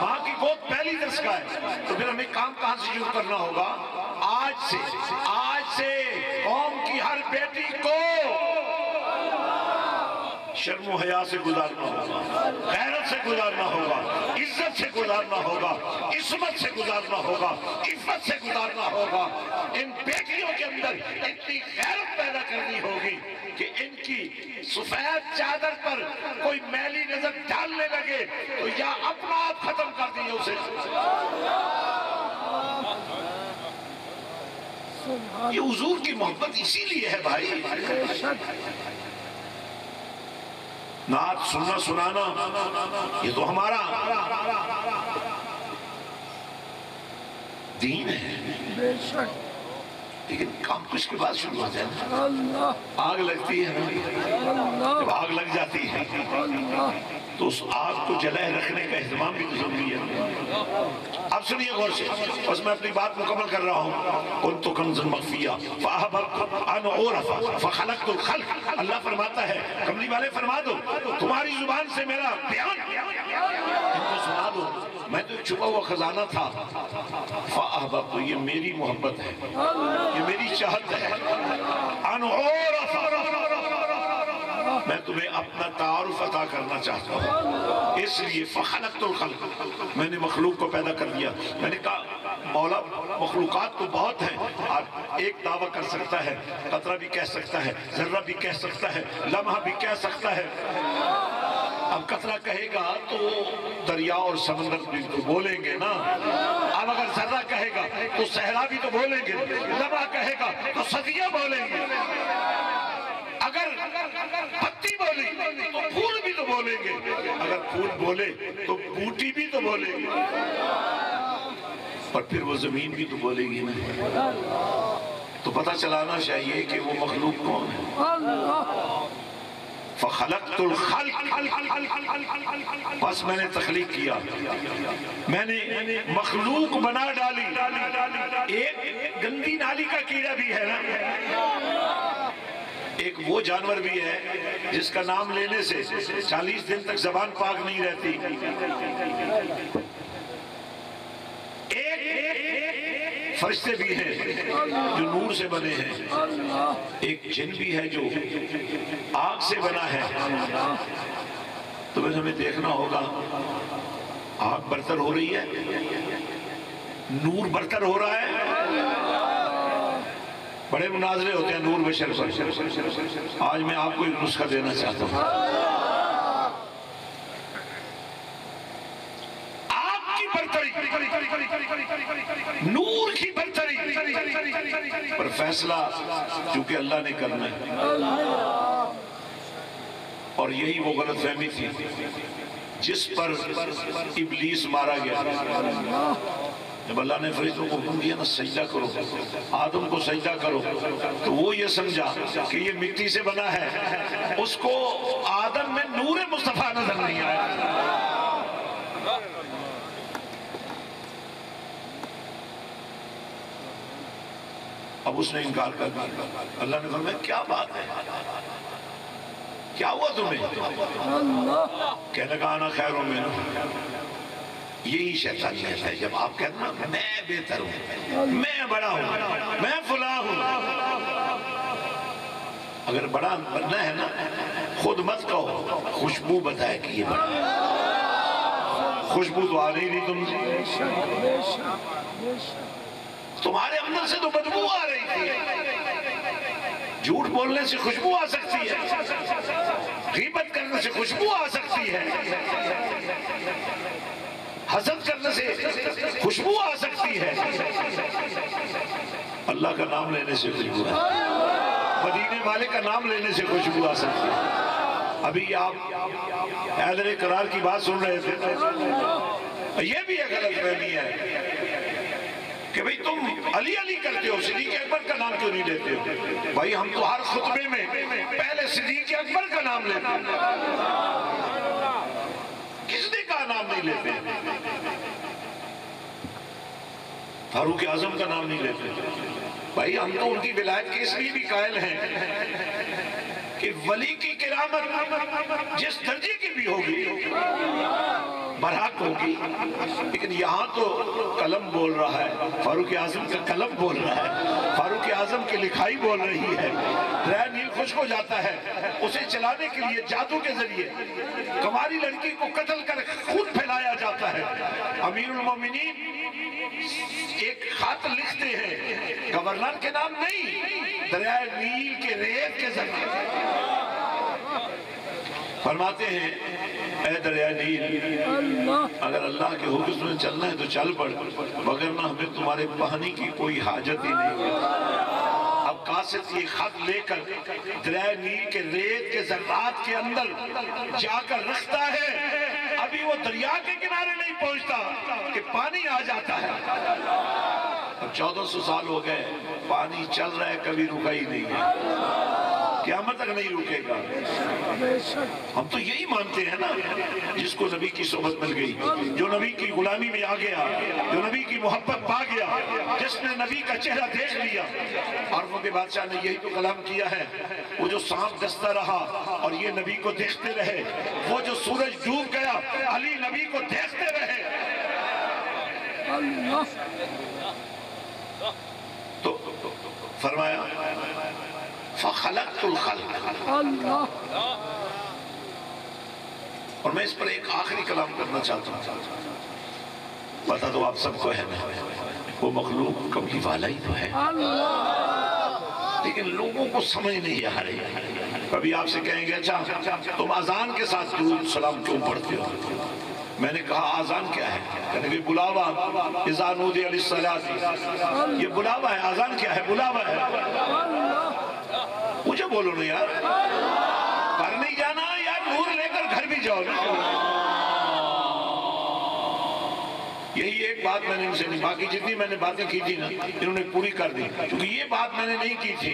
ماں کی گود پہلی درس کا ہے. تو پھر ہمیں کام کہاں سے شروع کرنا ہوگا؟ آج سے قوم کی ہر بیٹی کو شرم و حیا سے گزارنا ہوگا، غیرت سے گزارنا ہوگا، عزت سے گزارنا ہوگا، عصمت سے گزارنا ہوگا، عفت سے گزارنا ہوگا۔ ان بیٹیوں کے اندر اتنی غیرت پیدا کرنی ہوگی کہ ان کی سفید چادر پر کوئی میلی نظر ڈالنے لگے تو یا اپنا آپ ختم کر دیے اسے۔ یہ حضور کی محبت اسی لیے ہے بھائی۔ نعت سننا سنانا یہ تو ہمارا دین ہے، بے شک لیکن کام کچھ کے بعد شروع ہوتا ہے۔ اللہ آگ لگتی ہے، جب آگ لگ جاتی ہے تو اس آگ کو جلائے رکھنے کا اہتمام بھی ضروری ہے۔ اب سنیے غور سے، بس میں اپنی بات مکمل کر رہا ہوں۔ كنت كنزا مخفيا فأحببت أن أعرف فخلقت الخلق۔ اللہ فرماتا ہے، کملی والے فرما دو تمہاری زبان سے میرا بیان ان کو سنا دو، میں تو چھپا ہوا خزانہ تھا۔ فأحببت، یہ میری محبت ہے، یہ میری چاہت ہے۔ أن أعرف، میں تمہیں اپنا تعارف عطا کرنا چاہتا ہوں، اس لیے فخلقت الخلق، میں نے مخلوق کو پیدا کر دیا۔ میں نے کہا مولا مخلوقات تو بہت ہیں، آپ ایک دعویٰ کر سکتا ہے، قطرہ بھی کہہ سکتا ہے، ذرہ بھی کہہ سکتا ہے، لمحہ بھی کہہ سکتا ہے۔ اب قطرہ کہے گا تو دریا اور سمندر بھی تو بولیں گے نا، اب اگر ذرہ کہے گا تو صحرا بھی تو بولیں گے، لمحہ کہے گا تو صدیاں بولیں گے، اگر پتی بولی تو پھول بھی تو بولیں گے، اگر پھول بولے تو بوٹی بھی تو بولے گی، اور پھر وہ زمین بھی تو بولے گی نا۔ تو پتہ چلانا چاہیے کہ وہ مخلوق کون ہے۔ فخلقت الخلق، پس میں نے تخلیق کیا، میں نے مخلوق بنا ڈالی۔ ایک گندی نالی کا کیڑا بھی ہے نا، ایک وہ جانور بھی ہے جس کا نام لینے سے 40 دن تک زبان پاک نہیں رہتی۔ ایک فرشتے بھی ہیں جو نور سے بنے ہیں، ایک جن بھی ہے جو آگ سے بنا ہے۔ تو بس ہمیں دیکھنا ہوگا آگ برتر ہو رہی ہے، نور برتر ہو رہا ہے۔ بڑے مناظرے ہوتے ہیں نور بشر پر، آج میں آپ کو ایک نسخہ دینا چاہتا ہوں۔ آگ کی برتری، نور کی برتری پر فیصلہ چونکہ اللہ نے کرنا ہے، اور یہی وہ غلط فہمی تھی جس پر ابلیس مارا گیا۔ جب اللہ نے فرشتوں کو حکم دیا نا سجدہ کرو، آدم کو سجدہ کرو، تو وہ یہ سمجھا کہ یہ مٹی سے بنا ہے، اس کو آدم میں نور مصطفیٰ نظر نہیں آیا۔ اب اس نے انکار کر دیا۔ اللہ نے فرمایا کیا بات ہے، کیا ہوا تمہیں؟ کہنے لگا انا خیر منہ، یہی شیطانیت ہے، جب آپ کہتے ہیں میں بہتر ہوں، میں بڑا ہوں، میں فلاں ہوں۔ اگر بڑا بننا ہے نا خود مت کہو، خوشبو بتائے کہ یہ بڑا ہے۔ خوشبو تو آ رہی نہیں تم سے، تمہارے اندر سے تو بدبو آ رہی تھی۔ جھوٹ بولنے سے خوشبو آ سکتی ہے، غیبت کرنے سے خوشبو آ سکتی ہے، حسد کرنے سے خوشبو آ سکتی ہے، اللہ کا نام لینے سے خوشبو ہے، مدینے والے کا نام لینے سے خوشبو آ سکتی ہے۔ ابھی آپ حیدر قرار کی بات سن رہے تھے، یہ بھی ایک غلط فہمی ہے کہ بھئی تم علی علی کرتے ہو، صدیق اکبر کا نام کیوں نہیں لیتے ہو؟ بھائی ہم تو ہر خطبے میں پہلے صدیق اکبر کا نام لیتے ہیں، کس نے کا نام نہیں لیتے؟ فاروق اعظم کا نام نہیں لیتے۔ بھائی ہم تو ان کی ولایت کے اس لیے بھی قائل ہیں کہ ولی کی کرامت جس درجے کی بھی ہوگی برحق ہوگی، لیکن یہاں تو قلم بول رہا ہے، فاروق اعظم کا قلم بول رہا ہے، فاروق اعظم کی لکھائی بول رہی ہے، دریائے نیل خشک ہو جاتا ہے، اسے چلانے کے لیے جادو کے ذریعے کماری لڑکی کو قتل کر خون پھیلایا جاتا ہے۔ امیر المومنین ایک خط لکھتے ہیں، گورنر کے نام نہیں، دریائے نیل کے ریت کے ذریعے فرماتے ہیں، اے دریائے نیل، اگر اللہ کے حکم میں چلنا ہے تو چل پڑ، وگرنہ ہمیں تمہارے پانی کی کوئی حاجت ہی نہیں ہے۔ اب قاصد یہ خط لے کر دریائے نیل کے ریت کے ذرات کے اندر جا کر رکھتا ہے، ابھی وہ دریا کے کنارے نہیں پہنچتا کہ پانی آ جاتا ہے۔ اب 1400 سال ہو گئے، پانی چل رہا ہے، کبھی رکا ہی نہیں ہے، قیامت تک نہیں رکے گا۔ ہم تو یہی مانتے ہیں نا، جس کو نبی کی صحبت مل گئی، جو نبی کی غلامی میں آ گیا، جو نبی کی محبت پا گیا، جس نے نبی کا چہرہ دیکھ لیا۔ عربوں کے بادشاہ نے یہی تو کلام کیا ہے، وہ جو سانپ ڈستا رہا اور یہ نبی کو دیکھتے رہے، وہ جو سورج ڈوب گیا، علی نبی کو دیکھتے رہے۔ تو فرمایا فَخَلَقْتُ الْخَلْقَ، اور میں اس پر ایک آخری کلام کرنا چاہتا ہوں۔ پتہ تو آپ سب کو ہے نا، وہ مخلوق کبھی والا ہی تو ہے، لیکن لوگوں کو سمجھ نہیں آ رہی۔ کبھی آپ سے کہیں گے اچھا تم اذان کے ساتھ درود سلام کیوں پڑھتے ہو؟ میں نے کہا آذان کیا ہے؟ کہنے کہ بلاوا، اذا نودی للصلاۃ، یہ بلاوا ہے۔ آذان کیا ہے؟ بلاوا ہے۔ مجھے بولو نا یار، گھر نہیں جانا یار، نور لے کر گھر بھی جاؤ نا۔ یہی ایک بات میں نے ان سے نہیں، باقی جتنی میں نے باتیں کی تھی نا انہوں نے پوری کر دی، کیونکہ یہ بات میں نے نہیں کی تھی،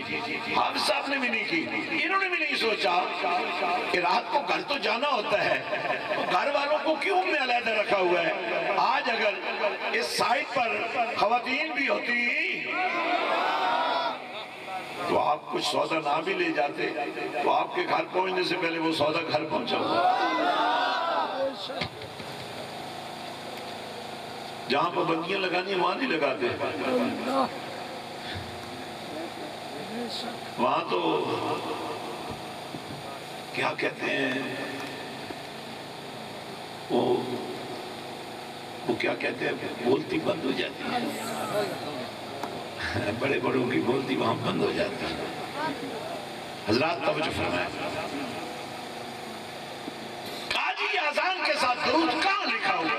حافظ صاحب نے بھی نہیں کی، انہوں نے بھی نہیں سوچا کہ رات کو گھر تو جانا ہوتا ہے، گھر والوں کو کیوں میں علیحدہ رکھا ہوا ہے؟ آج اگر اس سائٹ پر خواتین بھی ہوتی تو آپ کچھ سودا نہ بھی لے جاتے تو آپ کے گھر پہنچنے سے پہلے وہ سودا گھر پہنچا ہوگا۔ جہاں پابندیاں لگانی وہاں نہیں لگاتے، وہاں تو کیا کہتے ہیں وہ کیا کہتے ہیں، بولتی بند ہو جاتی ہے، بڑے بڑوں کی بولتی وہاں بند ہو جاتی ہے۔ حضرات توجہ فرمائیں، قاضی آذان کے ساتھ درود کہاں لکھا ہوا؟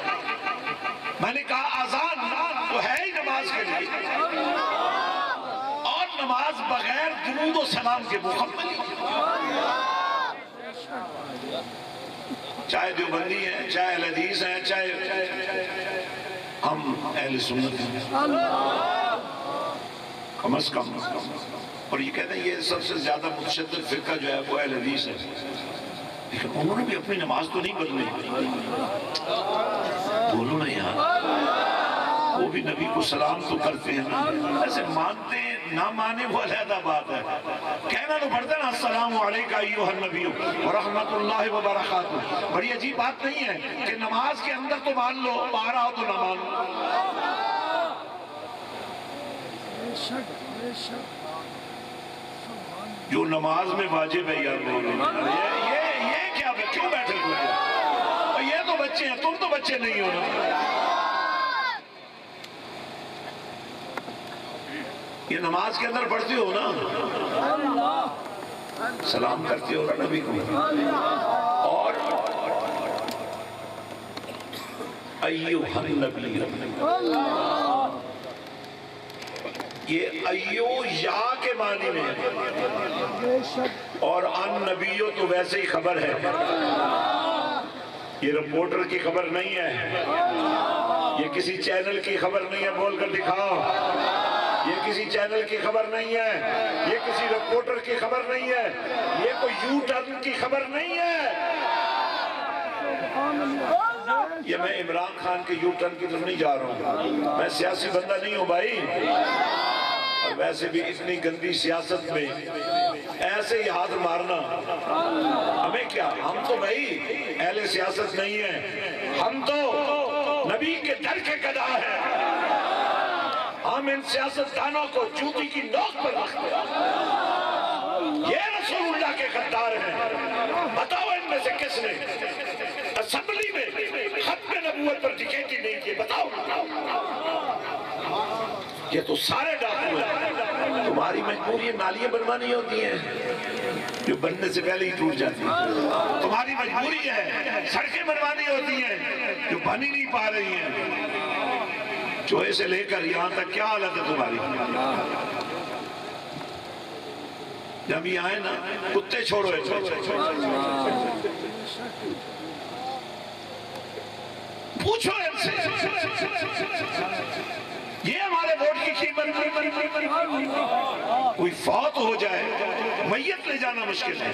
میں نے کہا آذان تو ہے ہی نماز کے لیے، اور نماز بغیر درود و سلام کے مکمل، چاہے دیوبندی ہیں، چاہے اہل حدیث ہیں، چاہے ہم اہل سنت ہیں، کم از کم۔ اور یہ کہتے ہیں یہ سب سے زیادہ متشدد فرقہ جو ہے وہ اہل حدیث ہے، لیکن انہوں نے بھی اپنی نماز تو نہیں بدلی۔ بولو نا یار، وہ بھی نبی کو سلام تو کرتے ہیں، ایسے مانتے ہیں نہ مانے وہ علیحدہ بات ہے، کہنا تو پڑتا ہے نا السلام علیکہ ایھا النبی ورحمت اللہ وبرکاتہ۔ بڑی عجیب بات نہیں ہے کہ نماز کے اندر تو مان لو، باہر آؤ تو نہ مانو۔ جو نماز میں واجب ہے یار، یہ کیا کیوں بیٹھے ہوئے؟ یہ تو بچے ہیں، تم تو بچے نہیں ہو نا۔ یہ نماز کے اندر پڑھتے ہو نا، سلام کرتے ہو نا نبی کو، اور ایھا النبی، یہ ایو یا کے معنی میں ہے، اور ان نبیو تو ویسے ہی خبر ہے، یہ رپورٹر کی خبر نہیں ہے، یہ کسی چینل کی خبر نہیں ہے، بول کر دکھاؤ، یہ کسی چینل کی خبر نہیں ہے، یہ کسی رپورٹر کی خبر نہیں ہے، یہ کوئی یو ٹرن کی خبر نہیں ہے۔ یہ میں عمران خان کے یو ٹرن کی طرف نہیں جا رہا ہوں، میں سیاسی بندہ نہیں ہوں بھائی، اور ویسے بھی اتنی گندی سیاست میں ایسے ہی ہاتھ مارنا ہمیں کیا، ہم تو بھائی اہل سیاست نہیں ہیں، ہم تو نبی کے در کے گدا ہیں، ہم ان سیاستدانوں کو جوتی کی نوک پر رکھتے ہیں۔ یہ رسول اللہ کے غدار ہیں۔ بتاؤ ان میں سے کس نے اسمبلی میں ختم نبوت پر ٹکیٹی نہیں کی؟ بتاؤ۔ یہ تو سارے ڈاکو ہیں۔ تمہاری مجبوری نالیاں بنوانی ہوتی ہیں جو بننے سے پہلے ہی ٹوٹ جاتی ہیں۔ تمہاری مجبوری ہے سڑکیں بنوانی ہوتی ہیں جو بن ہی نہیں پا رہی ہیں۔ چوہے سے لے کر یہاں تک کیا حالت ہے تمہاری؟ جب یہ آئے نا کتے چھوڑو ہے۔ پوچھو ان سے یہ ہمارے ووٹ کی قیمت۔ کوئی فوت ہو جائے میت لے جانا مشکل ہے،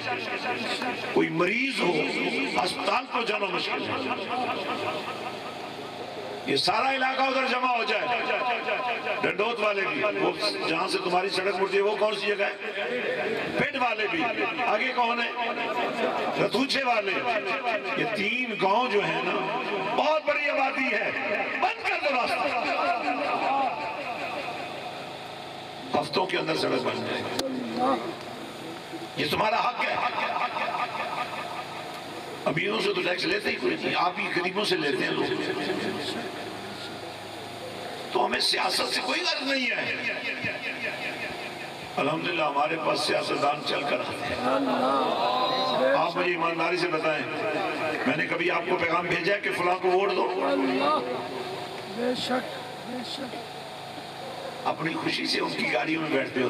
کوئی مریض ہو ہسپتال کو جانا مشکل ہے۔ یہ سارا علاقہ ادھر جمع ہو جائے، ڈنڈوت والے بھی، وہ جہاں سے تمہاری سڑک مڑتی ہے وہ کون سی جگہ ہے؟ پیڈ والے بھی، آگے کون ہے؟ رتوچے والے۔ یہ 3 گاؤں جو ہیں نا بہت بڑی آبادی ہے، بند کر دو راستہ، ہفتوں کے اندر سڑک بن جائے گی۔ یہ تمہارا حق ہے۔ امیروں سے تو ٹیکس لیتے ہی کوئی نہیں، آپ ہی غریبوں سے لیتے ہیں لوگ۔ تو ہمیں سیاست سے کوئی غرض نہیں ہے۔ الحمدللہ ہمارے پاس سیاستدان چل کر آتے ہیں۔ آپ مجھے ایمانداری سے بتائیں، میں نے کبھی آپ کو پیغام بھیجا ہے کہ فلاں کو ووٹ دو؟ بے شک بے شک۔ اپنی خوشی سے ان کی گاڑیوں میں بیٹھتے ہو۔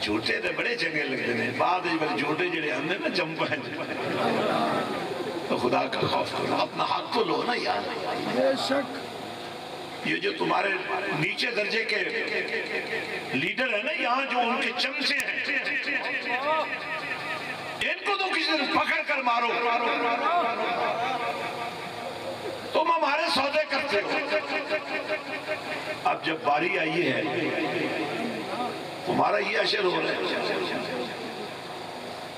جھوٹے تو بڑے چنگے لگتے ہیں، بعد جھوٹے جڑے ہمیں نا جم پائیں، تو خدا کا خوف کرو، اپنا حق تو لو نا یار۔ بے شک۔ یہ جو تمہارے نیچے درجے کے لیڈر ہیں نا یہاں جو ان کے چمچے ہیں، ان کو تو کسی دن پکڑ کر مارو، تم ہمارے سودے کرتے ہو۔ اب جب باری آئی ہے تمہارا یہ اشر ہو رہا ہے۔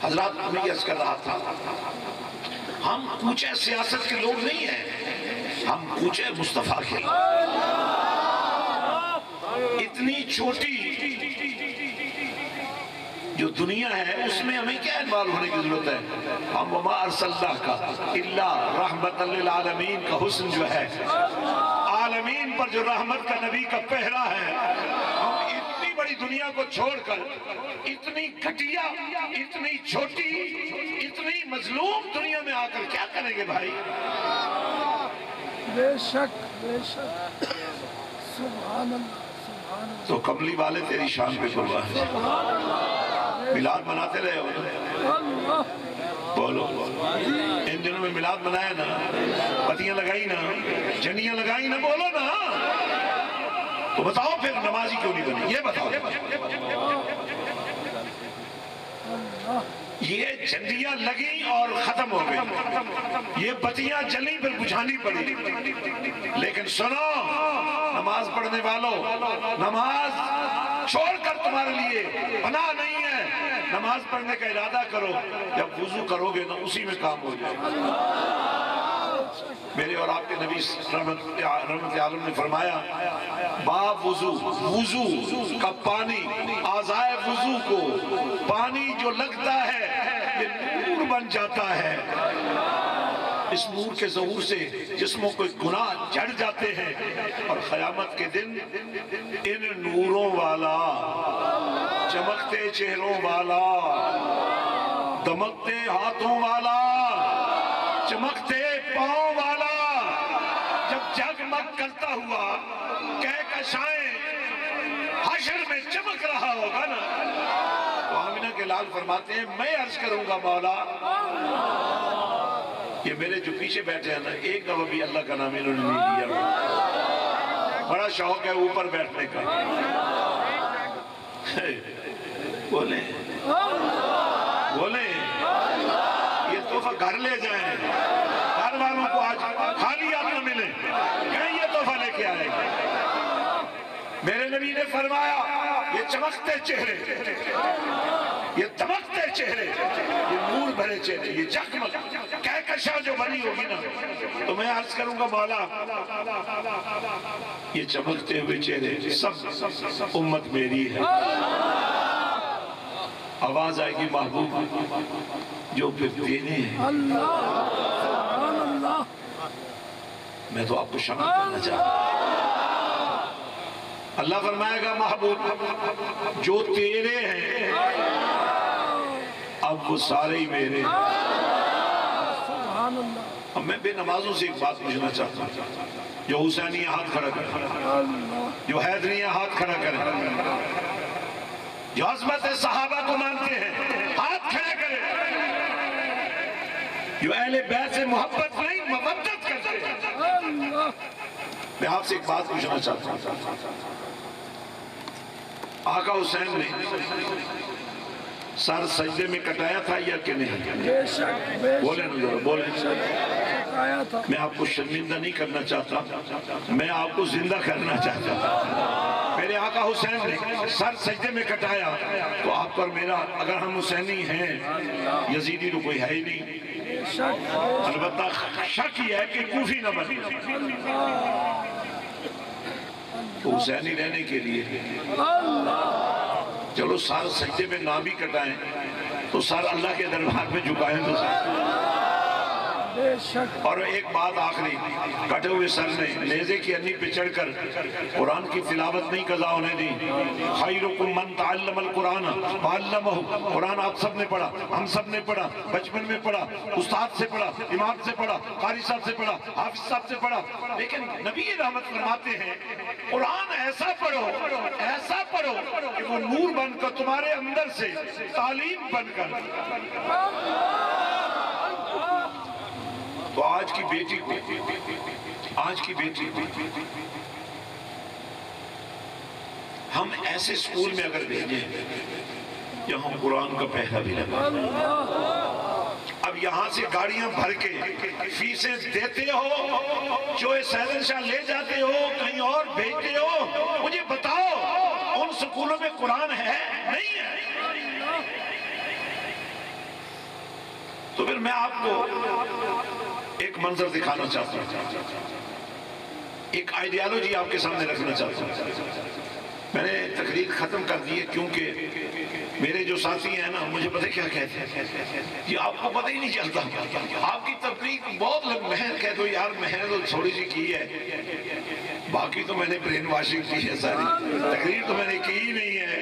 حضرات میں یہ عرض کر رہا تھا، ہم کوچے سیاست کے لوگ نہیں ہیں، ہم کوچے مصطفیٰ کے لوگ۔ اتنی چھوٹی جو دنیا ہے اس میں ہمیں کیا انوالو ہونے کی ضرورت ہے؟ ہم وما ارسلناک الا رحمت للعالمین کا حسن جو ہے، عالمین پر جو رحمت کا نبی کا پہرا ہے، ہم اتنی بڑی دنیا کو چھوڑ کر اتنی گھٹیا، اتنی چھوٹی، اتنی مظلوم دنیا میں آ کر کیا کریں گے بھائی؟ بے شک بے شک۔ سبحان اللہ سبحان اللہ۔ تو کملی والے تیری شان پہ قربان ہے۔ میلاد مناتے رہے ہو نا؟ بولو ان دنوں میں میلاد منایا نا، پتیاں لگائی نا، جھنڈیاں لگائی نا، بولو نا۔ تو بتاؤ پھر نمازی کیوں نہیں بنی؟ یہ بتاؤ۔ یہ جھنڈیاں لگی اور ختم ہو گئی، یہ بتیاں جلی پھر بجھانی پڑی۔ لیکن سنو نماز پڑھنے والوں، نماز چھوڑ کر تمہارے لیے پناہ نہیں ہے۔ نماز پڑھنے کا ارادہ کرو، جب وضو کرو گے نا اسی میں کام ہو جائے گا۔ میرے اور آپ کے نبی رحمت عالم نے فرمایا، باب وضو، وضو کا پانی اعضائے وضو کو پانی جو لگتا ہے یہ نور بن جاتا ہے۔ اس نور کے ظہور سے جسموں کو گناہ جڑ جاتے ہیں، اور قیامت کے دن ان نوروں والا، چمکتے چہروں والا، دمکتے ہاتھوں والا، چمکتے پاؤں والا جب جگمگ کرتا ہوا کہکشائیں حشر میں چمک رہا ہوگا نا، تو آمینہ کے لال فرماتے ہیں میں عرض کروں گا مولا، یہ میرے جو پیچھے بیٹھے ہیں نا ایک دفعہ بھی اللہ کا نام انہوں نے نہیں لیا، بڑا شوق ہے اوپر بیٹھنے کا۔ بولیں بولیں یہ تحفہ گھر لے جائیں، گھر والوں کو آج خالی ہاتھ نہ ملے، کہیں یہ تحفہ لے کے آئے۔ میرے نبی نے فرمایا یہ چمکتے چہرے یہ دمکتے چہرے، یہ نور بھرے چہرے، یہ جگمگ کہکشاں جو بنی ہوگی نا، تو میں عرض کروں گا مولا یہ چمکتے ہوئے چہرے سب امت میری ہے۔ آواز آئے گی محبوب جو پھر دینے ہیں۔ سبحان اللہ، میں تو آپ کو شامل کرنا چاہتا ہوں۔ اللہ فرمائے گا محبوب جو تیرے ہیں اب وہ سارے ہی میرے ہیں۔ سبحان اللہ، اب میں بے نمازوں سے ایک بات پوچھنا چاہتا ہوں، جو حسینی ہاتھ کھڑا کریں، جو حیدری ہاتھ کھڑا کریں، جو عظمت صحابہ کو مانتے ہیں ہاتھ کھڑے کریں، جو اہل بیت سے محبت نہیں مودت کرتے ہیں۔ میں آپ سے ایک بات پوچھنا چاہتا ہوں، آقا حسین نے سر سجدے میں کٹایا تھا یا کہ نہیں؟ بے شک، بے شک، بولیں نا، بولیں۔ آیا تھا۔ میں آپ کو شرمندہ نہیں کرنا چاہتا، میں آپ کو زندہ کرنا چاہتا۔ میرے آقا حسین نے سر سجدے میں کٹایا تو آپ پر میرا، اگر ہم حسینی ہیں، یزیدی تو کوئی ہے ہی نہیں، البتہ شک یہ ہے کہ کوفی نہ بنے، تو حسینی رہنے کے لیے چلو سر سجدے میں نہ بھی کٹائیں تو سر اللہ کے دربار میں جھکائیں تو بے شک۔ اور ایک بات آخری، کٹے ہوئے سر نے نیزے کی انی پہ چڑھ کر قرآن کی تلاوت نہیں قضا ہونے دی۔ خیرکم من تعلم القرآن وعلمہ، قرآن آپ سب نے پڑھا، ہم سب نے پڑھا، بچپن میں پڑھا، استاد سے پڑھا، امام سے پڑھا، قاری صاحب سے پڑھا، حافظ صاحب سے پڑھا، لیکن نبی رحمت فرماتے ہیں قرآن ایسا پڑھو کہ وہ نور بن کر تمہارے اندر سے تعلیم بن کر۔ تو آج کی بیٹی کو ہم ایسے سکول میں اگر بھیجیں جہاں قرآن کا پہلا بھی لگا، اب یہاں سے گاڑیاں بھر کے فیسیں دیتے ہو، جو سیدن شاہ لے جاتے ہو، کہیں اور بھیجتے ہو، مجھے بتاؤ ان سکولوں میں قرآن ہے نہیں ہے؟ تو پھر میں آپ کو ایک منظر دکھانا چاہتا ہوں، ایک آئیڈیالوجی آپ کے سامنے رکھنا چاہتا ہوں۔ میں نے تقریر ختم کر دی ہے کیونکہ میرے جو ساتھی ہیں نا مجھے پتہ کیا کہتے ہیں، یہ آپ کو پتہ ہی نہیں چلتا، آپ کی تقریر بہت لوگ محنت کہتے ہو، یار محنت تو تھوڑی سی کی ہے، باقی تو میں نے برین واشنگ کی ہے، ساری تقریر تو میں نے کی ہی نہیں ہے۔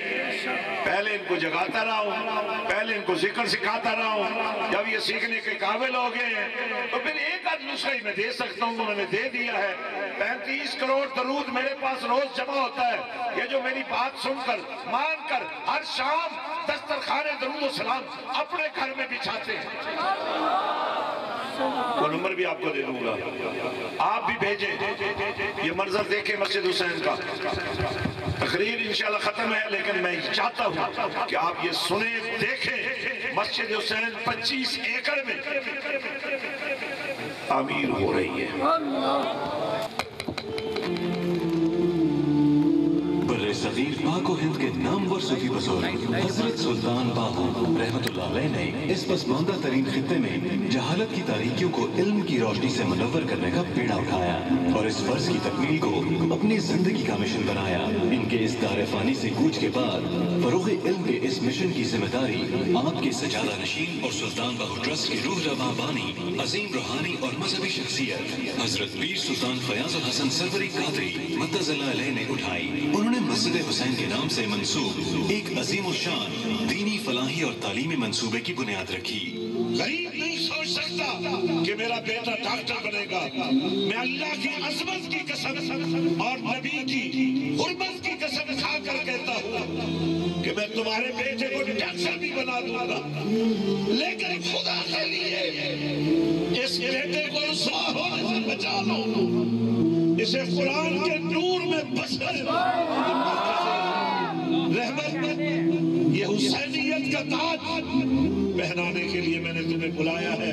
پہلے ان کو جگاتا رہا ہوں، پہلے ان کو ذکر سکھاتا رہا ہوں، جب یہ سیکھنے کے قابل ہو گئے ہیں تو پھر ایک آدھ نسخہ ہی میں دے سکتا ہوں، تو میں نے دے دیا ہے۔ 35 کروڑ درود میرے پاس روز جمع ہوتا ہے، یہ جو میری بات سن کر مان کر ہر شام دسترخوان درود و سلام اپنے گھر میں بچھاتے ہیں، وہ نمبر بھی آپ کو دے دوں گا، آپ بھی بھیجیں۔ یہ منظر دیکھیں مسجد حسین کا، تقریر انشاءاللہ ختم ہے لیکن میں چاہتا ہوں کہ آپ یہ سنیں دیکھیں، مسجد حسین 25 ایکڑ میں تعمیر ہو رہی ہے۔ صغیر پاک و ہند کے نامور صوفی بزرگ حضرت سلطان باہو رحمت اللہ علیہ نے اس پسماندہ ترین خطے میں جہالت کی تاریکیوں کو علم کی روشنی سے منور کرنے کا بیڑا اٹھایا اور اس فرض کی تکمیل کو اپنی زندگی کا مشن بنایا۔ ان کے اس دار فانی سے کوچ کے بعد فروغ علم کے اس مشن کی ذمہ داری آپ کے سجادہ نشین اور سلطان باہو ٹرسٹ کے روح رواں بانی، عظیم روحانی اور مذہبی شخصیت حضرت پیر سلطان فیاض الحسن سروری قادری مدظ اللہ علیہ نے اٹھائی۔ انہوں نے مسجد حسین کے نام سے منسوب ایک عظیم الشان دینی فلاحی اور تعلیمی منصوبے کی بنیاد رکھی۔ غریب نہیں سوچ سکتا کہ میرا بیٹا ڈاکٹر بنے گا، میں اللہ کی عظمت کی قسم اور نبی کی حرمت کی قسم کھا کر کہتا ہوں کہ میں تمہارے بیٹے کو ڈاکٹر بھی بنا دوں گا، لیکن خدا کے لیے اس بیٹے کو رسوا ہونے سے بچا لو، اسے قرآن کے نور میں بسر رحمت یہ حسینیت کا تاج پہنانے کے لیے میں نے تمہیں بلایا ہے۔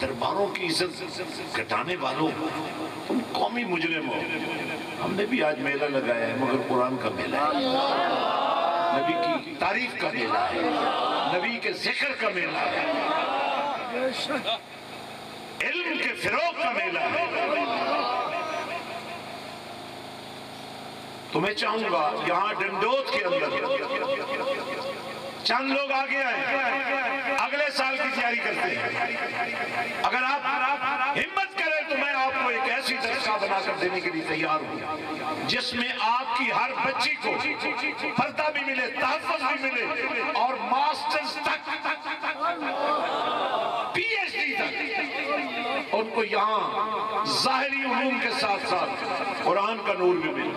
درباروں کی عزت گھٹانے والوں، تم قومی مجرم ہو۔ ہم نے بھی آج میلہ لگایا ہے، مگر قرآن کا میلہ ہے، نبی کی تعریف کا میلہ ہے، نبی کے ذکر کا میلہ ہے، علم کے فروغ کا میلہ ہے۔ تو میں چاہوں گا یہاں ڈنڈوت کے اندر چند لوگ آگے آئے، اگلے سال کی تیاری کرتے ہیں۔ اگر آپ ہمت کریں تو میں آپ کو ایک ایسی درسگاہ بنا کر دینے کے لیے تیار ہوں جس میں آپ کی ہر بچی کو پردہ بھی ملے، تحفظ بھی ملے، اور ماسٹرز تک، پی ایچ ڈی تک ان کو یہاں ظاہری علوم کے ساتھ ساتھ قرآن کا نور بھی ملے۔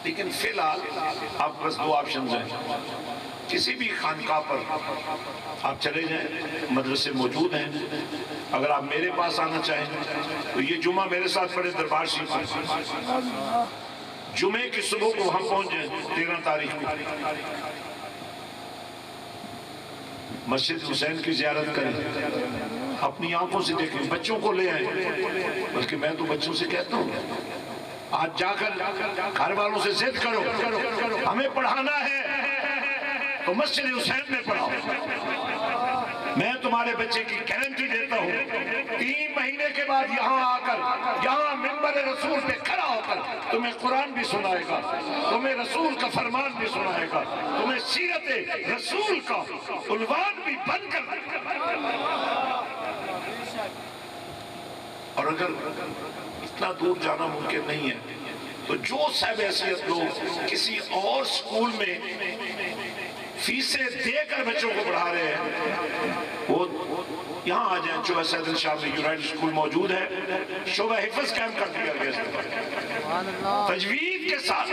لیکن فی الحال آپ پاس دو آپشنز ہیں، کسی بھی خانقاہ پر آپ چلے جائیں، مدرسے موجود ہیں۔ اگر آپ میرے پاس آنا چاہیں تو یہ جمعہ میرے ساتھ پڑھے دربار شریف، جمعے کی صبح کو وہاں پہنچ جائیں 13 تاریخ کو، مسجد حسین کی زیارت کریں، اپنی آنکھوں سے دیکھیں، بچوں کو لے آئیں، بلکہ میں تو بچوں سے کہتا ہوں آج جا کر گھر والوں سے ضد کرو، ہمیں پڑھانا ہے تو مسجد حسین میں پڑھاؤ۔ میں تمہارے بچے کی گارنٹی دیتا ہوں 3 مہینے کے بعد یہاں آ کر، یہاں منبر رسول پہ کھڑا ہو کر تمہیں قرآن بھی سنائے گا، تمہیں رسول کا فرمان بھی سنائے گا، تمہیں سیرت رسول کا عنوان بھی بن کر۔ اور اگر اتنا دور جانا ممکن نہیں ہے تو جو صاحب حیثیت لوگ کسی اور سکول میں فیسیں دے کر بچوں کو پڑھا رہے ہیں وہ یہاں آ جائیں۔ شعبہ سید شاہ میں یونائٹڈ سکول موجود ہے، شعبہ حفظ قائم کر دیا گیا، تجوید کے ساتھ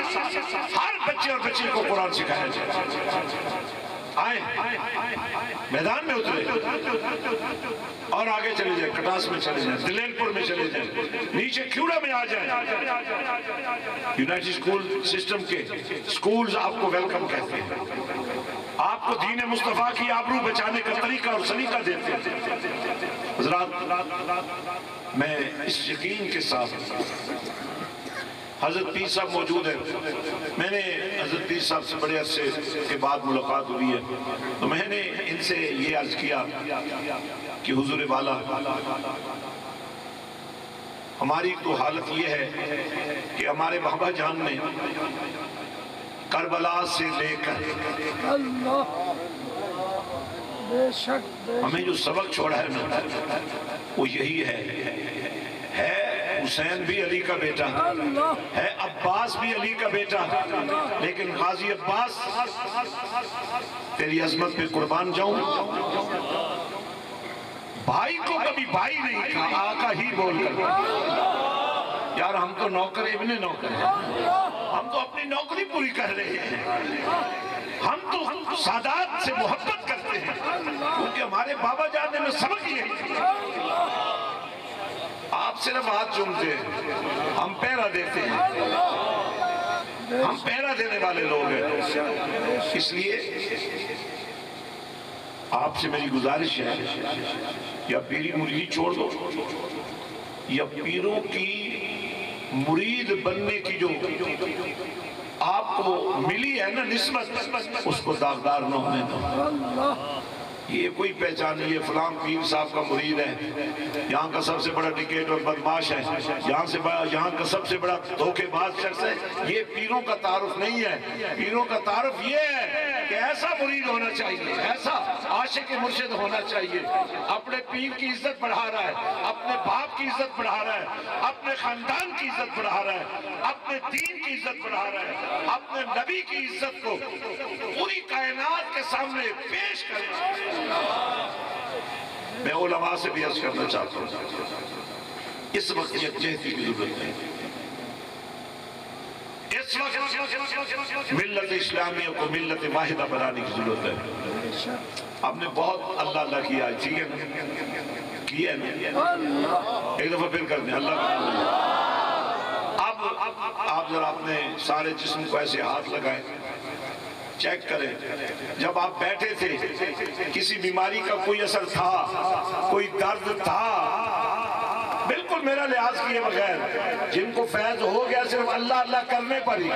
ہر بچے اور بچی کو قرآن سکھایا جائے۔ آئیں میدان میں اترے اور آگے چلے جائیں، کٹاس میں چلے جائیں، دلیل پور میں چلے جائیں، نیچے کیوڑا میں آ جائیں۔ یونائٹڈ سکول سسٹم کے سکولز آپ کو ویلکم کہتے ہیں، آپ کو دین مصطفیٰ کی آبرو بچانے کا طریقہ اور سلیقہ دیتے ہیں۔ حضرات، میں اس یقین کے ساتھ، حضرت پیر صاحب موجود ہیں، میں نے حضرت پیر صاحب سے بڑے عرصے کے بعد ملاقات ہوئی ہے، تو میں نے ان سے یہ عرض کیا کہ حضور والا، ہماری تو حالت یہ ہے کہ ہمارے بابا جان نے کربلا سے لے کر ہمیں جو سبق چھوڑا ہے نا وہ یہی ہے حسین بھی علی کا بیٹا ہے، عباس بھی علی کا بیٹا، لیکن غازی عباس تیری عظمت پہ قربان جاؤں، بھائی کو کبھی بھائی نہیں کہا، آقا ہی بول کر۔ یار ہم تو نوکر ابن نوکر ہیں، ہم تو اپنی نوکری پوری کر رہے ہیں، ہم تو سادات سے محبت کرتے ہیں کیونکہ ہمارے بابا جان نے سبق یہی۔ آپ صرف ہاتھ چومتے ہیں، ہم پیرا دیتے ہیں، ہم پیرا دینے والے لوگ ہیں۔ اس لیے آپ سے میری گزارش ہے، یا پیری مریدی چھوڑ دو، یا پیروں کی مرید بننے کی جو آپ کو ملی ہے نا نسبت، اس کو داغدار نہ ہونے دو۔ یہ کوئی پہچان نہیں ہے فلاں پیر صاحب کا مرید ہے، یہاں کا سب سے بڑا ٹکٹ اور بدماش ہے، یہاں کا سب سے بڑا دھوکے باز شخص ہے، یہ پیروں کا تعارف نہیں ہے۔ پیروں کا تعارف یہ ہے کہ ایسا مرید ہونا چاہیے، ایسا عاشق مرشد ہونا چاہیے، اپنے پیر کی عزت بڑھا رہا ہے، اپنے باپ کی عزت بڑھا رہا ہے، اپنے خاندان کی عزت بڑھا رہا ہے، اپنے دین کی عزت بڑھا رہا ہے، اپنے نبی کی عزت کو پوری کائنات کے سامنے پیش کر رہا ہے۔ میں علماء سے بھی عرض کرنا چاہتا ہوں، اس وقت یکجہتی کی ضرورت ہے، اس وقت ملت اسلامیہ کو ملت واحدہ بنانے کی ضرورت ہے۔ آپ نے بہت اللہ اللہ کیا، ٹھیک ہے نا؟ کیا ہے نا؟ ایک دفعہ پھر کر دیں اللہ اب آپ ذرا اپنے سارے جسم کو ایسے ہاتھ لگائیں، چیک کریں، جب آپ بیٹھے تھے کسی بیماری کا کوئی اثر تھا، کوئی درد تھا، بالکل میرا لحاظ کیے بغیر، جن کو فیض ہو گیا صرف اللہ اللہ کرنے پر ہی،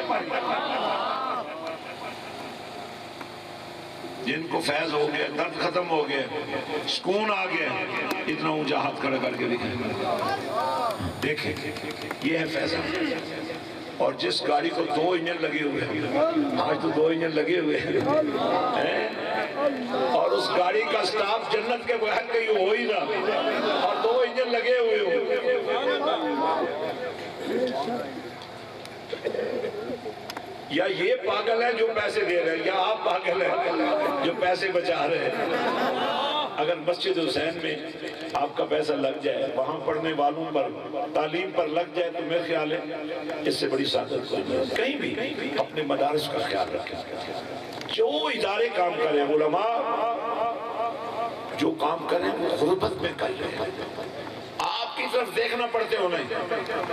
جن کو فیض ہو گیا، درد ختم ہو گیا، سکون آ گیا، اتنا اونچا ہاتھ کھڑا کر کے دیکھیں، یہ ہے فیض۔ اور جس گاڑی کو 2 انجن لگے ہوئے ہیں، آج تو 2 انجن لگے ہوئے ہیں، اور اس گاڑی کا سٹاف جنت کے بغیر کہیں ہو ہی نہ، اور 2 انجن لگے ہوئے ہو، یا یہ پاگل ہے جو پیسے دے رہے ہیں، یا آپ پاگل ہیں جو پیسے بچا رہے ہیں۔ اگر مسجد حسین میں آپ کا پیسہ لگ جائے، وہاں پڑھنے والوں پر، تعلیم پر لگ جائے، تو میرے خیال ہے اس سے بڑی سعادت کوئی نہیں۔ کہیں بھی اپنے مدارس کا خیال رکھیں، جو ادارے کام کریں، علماء جو کام کریں وہ غربت میں کر رہے ہیں، آپ کی طرف دیکھنا پڑتے انہیں،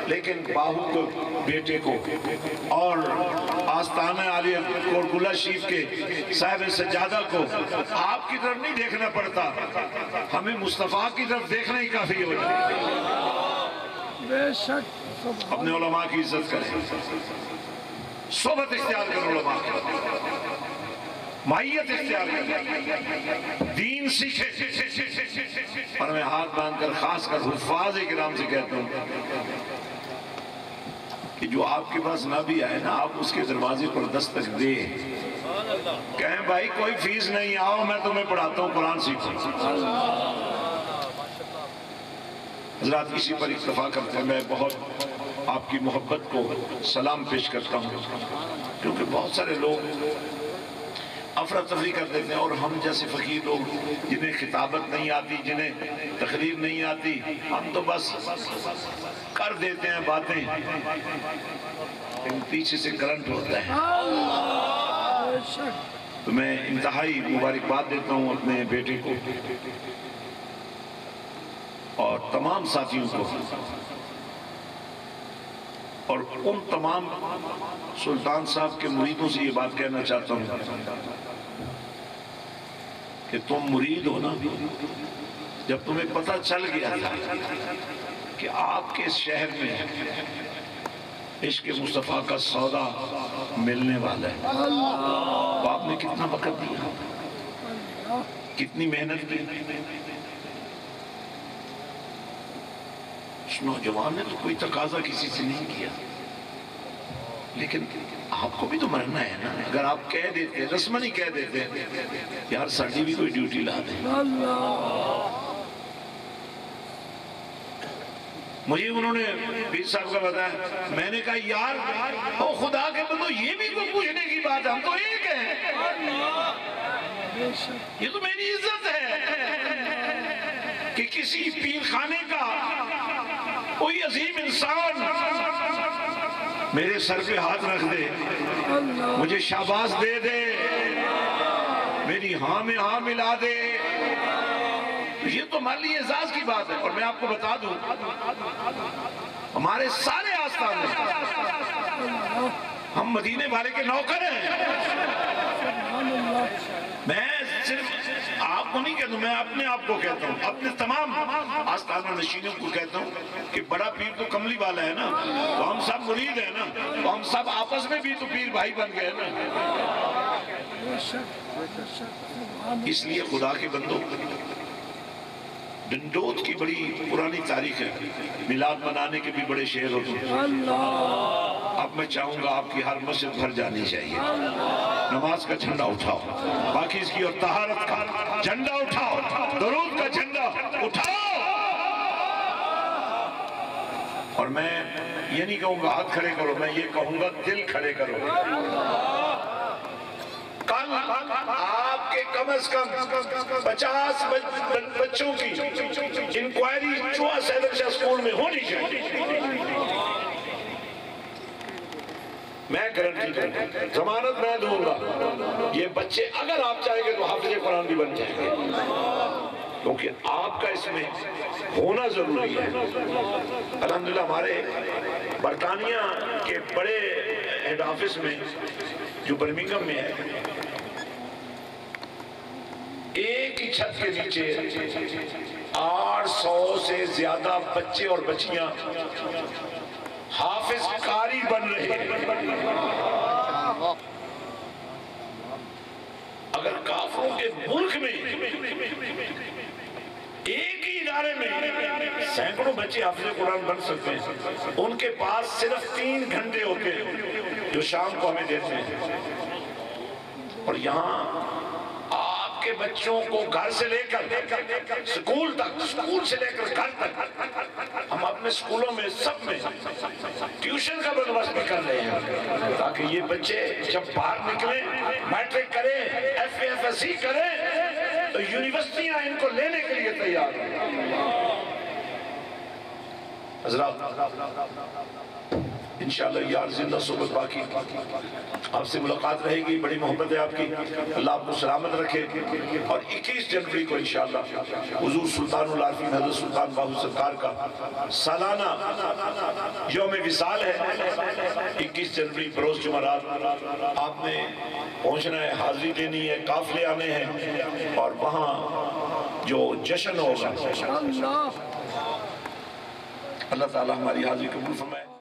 لیکن باہو کو، بیٹے کو، اور آستانہ عالیہ کورکولہ شریف کے صاحب سجادہ کو آپ کی طرف نہیں دیکھنا پڑتا، ہمیں مصطفیٰ کی طرف دیکھنا ہی کافی ہو جائے۔ بے شک اپنے علماء کی عزت کریں، صحبت اختیار کریں، علماء کی مائیت اختیار کریں، دین سیکھیں۔ اور میں ہاتھ باندھ کر خاص کر حفاظ کرام سے کہتا ہوں کہ جو آپ کے پاس نہ بھی آئے نا، آپ اس کے دروازے پر دستک دیں، کہیں بھائی کوئی فیس نہیں، آؤ میں تمہیں پڑھاتا ہوں، قرآن سیکھو۔ حضرات اسی پر اکتفا کرتے ہیں، میں بہت آپ کی محبت کو سلام پیش کرتا ہوں، کیونکہ بہت سارے لوگ افراتفری کر دیتے ہیں، اور ہم جیسے فقیر لوگ جنہیں خطابت نہیں آتی، جنہیں تقریر نہیں آتی، ہم تو بس کر دیتے ہیں باتیں، لیکن پیچھے سے کرنٹ ہوتا ہے۔ تو میں انتہائی مبارکباد دیتا ہوں اپنے بیٹے کو اور تمام ساتھیوں کو، اور ان تمام سلطان صاحب کے مریدوں سے یہ بات کہنا چاہتا ہوں کہ تم مرید ہو نا، جب تمہیں پتہ چل گیا تھا کہ آپ کے شہر میں عشق مصطفیٰ کا سودا ملنے والا ہے، تو آپ نے کتنا وقت دیا، کتنی محنت کی۔ اس نوجوان نے تو کوئی تقاضا کسی سے نہیں کیا، لیکن آپ کو بھی تو مرنا ہے نا۔ اگر آپ کہہ دیتے، رسمن ہی کہہ دیتے یار ساڑی بھی کوئی ڈیوٹی لا دے، مجھے انہوں نے پیر صاحب کا بتایا، میں نے کہا یار او خدا کے بندو، یہ بھی کوئی پوچھنے کی بات ہے، ہم تو ایک ہیں، یہ تو میری عزت ہے کہ کسی پیر خانے کا کوئی عظیم انسان میرے سر پہ ہاتھ رکھ دے، مجھے شاباش دے دے، میری ہاں میں ہاں ملا دے، یہ تو ہمارے لیے اعزاز کی بات ہے۔ اور میں آپ کو بتا دوں، ہمارے سارے آستان میں ہم مدینے والے کے نوکر ہیں۔ میں صرف آپ کو نہیں کہتا ہوں، میں اپنے آپ کو کہتا ہوں، اپنے تمام آستانہ نشینوں کو کہتا ہوں کہ بڑا پیر تو کملی والا ہے نا، تو ہم سب مرید ہیں نا، تو ہم سب آپس میں بھی تو پیر بھائی بن گئے نا۔ اس لیے خدا کے بندوں، ڈنڈوت کی بڑی پرانی تاریخ ہے، میلاد منانے کے بھی بڑے شعر ہوتے ہیں۔ اب میں چاہوں گا آپ کی ہر مسجد بھر جانی چاہیے، نماز کا جھنڈا اٹھاؤ، پاکیزگی اور طہارت کا جھنڈا اٹھاؤ، درود کا جھنڈا اٹھاؤ۔ اور میں یہ نہیں کہوں گا ہاتھ کھڑے کرو، میں یہ کہوں گا دل کھڑے کرو۔ کل آپ کے کم از کم 50 بچوں کی انکوائری چوہا سیدر شاہ اسکول میں ہونی چاہیے۔ میں گارنٹی کرتا ہوں، ضمانت میں دوں گا، یہ بچے اگر آپ چاہیں گے تو حافظ قرآن بھی بن جائیں گے، کیونکہ آپ کا اس میں ہونا ضروری ہے۔ الحمدللہ ہمارے برطانیہ کے بڑے ہیڈ آفس میں جو برمنگھم میں ہے، ایک ہی چھت کے نیچے 800 سے زیادہ بچے اور بچیاں حافظ قاری بن رہے ہیں۔ اگر کافروں کے ملک میں ایک ہی ادارے میں سینکڑوں بچے حافظ قرآن بن سکتے ہیں، ان کے پاس صرف 3 گھنٹے ہوتے ہیں جو شام کو ہمیں دیتے ہیں، اور یہاں آپ کے بچوں کو گھر سے لے کر سکول تک، سکول سے لے کر گھر تک ہم اپنے سکولوں میں سب میں ٹیوشن کا بندوبست بھی کر رہے ہیں، تاکہ یہ بچے جب باہر نکلیں، میٹرک کریں، F A F S C کریں تو یونیورسٹیاں ان کو لینے کے لیے تیار ہیں۔ حضرات انشاءاللہ یہ زندہ صحبت باقی، آپ سے ملاقات رہے گی، بڑی محبت ہے آپ کی، اللہ آپ کو سلامت رکھے، اور 21 جنوری کو انشاءاللہ حضور سلطان العارفین حضرت سلطان باہو سرکار کا سالانہ یوم وصال ہے، 21 جنوری بروز جمعرات آپ نے پہنچنا ہے، حاضری دینی ہے، قافلے آنے ہیں، اور وہاں جو جشن ہوگا اللہ تعالی ہماری حاضری قبول فرمائے۔